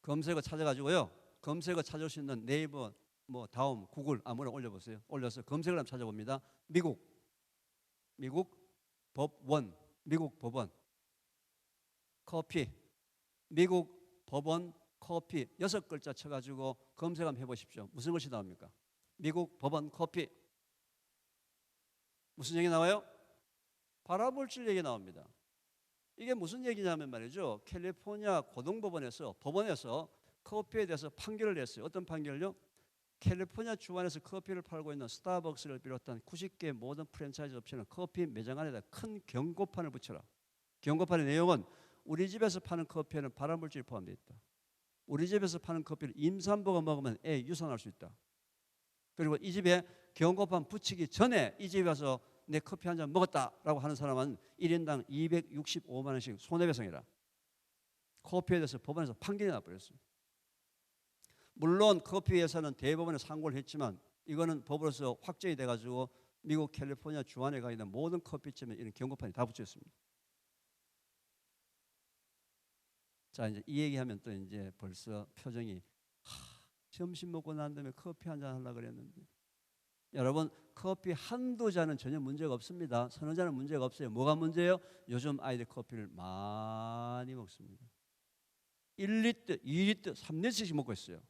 검색어 찾아가지고요. 검색어 찾을 수 있는 네이버, 다음, 구글 아무나 올려보세요. 올려서 검색을 한번 찾아봅니다. 미국 법원 커피, 미국 법원 커피 6글자 쳐가지고 검색 한번 해보십시오. 무슨 것이 나옵니까? 미국 법원 커피. 무슨 얘기 나와요? 발암물질 얘기 나옵니다. 이게 무슨 얘기냐면 말이죠. 캘리포니아 법원에서 커피에 대해서 판결을 냈어요. 어떤 판결을요? 캘리포니아 주안에서 커피를 팔고 있는 스타벅스를 비롯한 90개 모든 프랜차이즈 업체는 커피 매장 안에다 큰 경고판을 붙여라. 경고판의 내용은 우리 집에서 파는 커피에는 발암물질이 포함되어 있다. 우리 집에서 파는 커피를 임산부가 먹으면 애 유산할 수 있다. 그리고 이 집에 경고판 붙이기 전에 이 집에 가서 내 커피 한 잔 먹었다라고 하는 사람은 1인당 265만 원씩 손해배상이라. 커피에 대해서 법원에서 판결이 나버렸어요. 물론 커피 회사는 대법원에 상고를 했지만 이거는 법으로서 확정이 돼가지고 미국 캘리포니아 주안에 가 있는 모든 커피점에 이런 경고판이 다 붙여 있습니다. 자, 이제 이 얘기하면 또 이제 벌써 표정이 점심 먹고 난 다음에 커피 한 잔 하려고 그랬는데, 여러분 커피 한두 잔은 전혀 문제가 없습니다. 서너 잔은 문제가 없어요. 뭐가 문제예요? 요즘 아이들 커피를 많이 먹습니다. 1리터, 2리터, 3리터씩 먹고 있어요.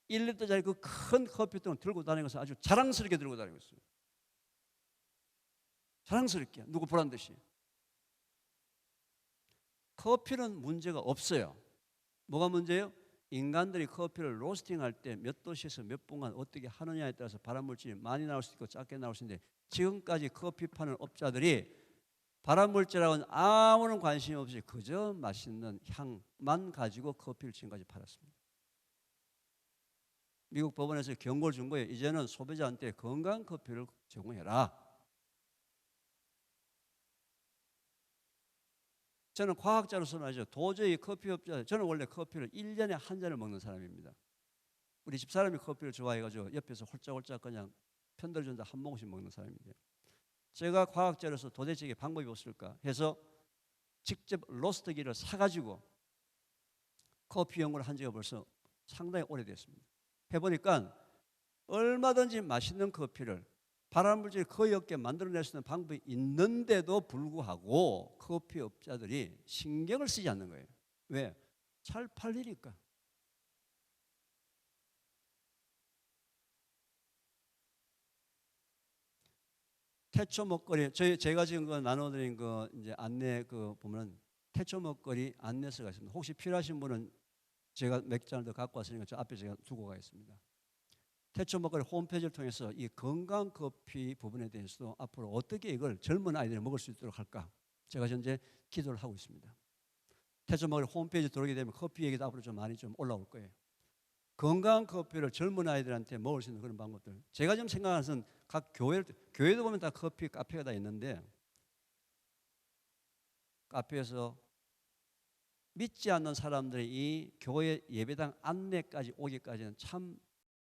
1리터짜리 그 큰 커피통을 들고 다니는 것을 아주 자랑스럽게 들고 다니고 있어요. 자랑스럽게, 누구 보란 듯이. 커피는 문제가 없어요. 뭐가 문제예요? 인간들이 커피를 로스팅할 때 몇 도씨에서 몇 분간 어떻게 하느냐에 따라서 발암물질이 많이 나올 수 있고 작게 나올 수 있는데, 지금까지 커피 파는 업자들이 발암물질하고는 아무런 관심이 없이 그저 맛있는 향만 가지고 커피를 지금까지 팔았습니다. 미국 법원에서 경고를 준 거예요. 이제는 소비자한테 건강한 커피를 제공해라. 저는 과학자로서 말이죠. 도저히 커피업자, 저는 원래 커피를 1년에 한 잔을 먹는 사람입니다. 우리 집사람이 커피를 좋아해가지고 옆에서 홀짝홀짝 그냥 편들전자 한 모금씩 먹는 사람인데, 제가 과학자로서 도대체 이게 방법이 없을까 해서 직접 로스터기를 사가지고 커피 연구를 한 지가 벌써 상당히 오래됐습니다. 해보니까 얼마든지 맛있는 커피를 발암물질이 거의 없게 만들어낼 수 있는 방법이 있는데도 불구하고 커피 업자들이 신경을 쓰지 않는 거예요. 왜? 잘 팔리니까. 태초 먹거리, 제가 지금 그 나눠드린 그 이제 안내 그 보면 태초 먹거리 안내서가 있습니다. 혹시 필요하신 분은 제가 몇 장을 더 갖고 왔으니까 저 앞에 제가 두고 가겠습니다. 태초 먹거리 홈페이지를 통해서 이 건강 커피 부분에 대해서도 앞으로 어떻게 이걸 젊은 아이들이 먹을 수 있도록 할까, 제가 현재 기도를 하고 있습니다. 태초 먹거리 홈페이지 들어오게 되면 커피 얘기도 앞으로 좀 많이 좀 올라올 거예요. 건강한 커피를 젊은 아이들한테 먹을 수 있는 그런 방법들. 제가 지금 생각하는 것은 각 교회도 보면 다 커피 카페가 다 있는데, 카페에서 믿지 않는 사람들이 이 교회 예배당 안내까지 오기까지는 참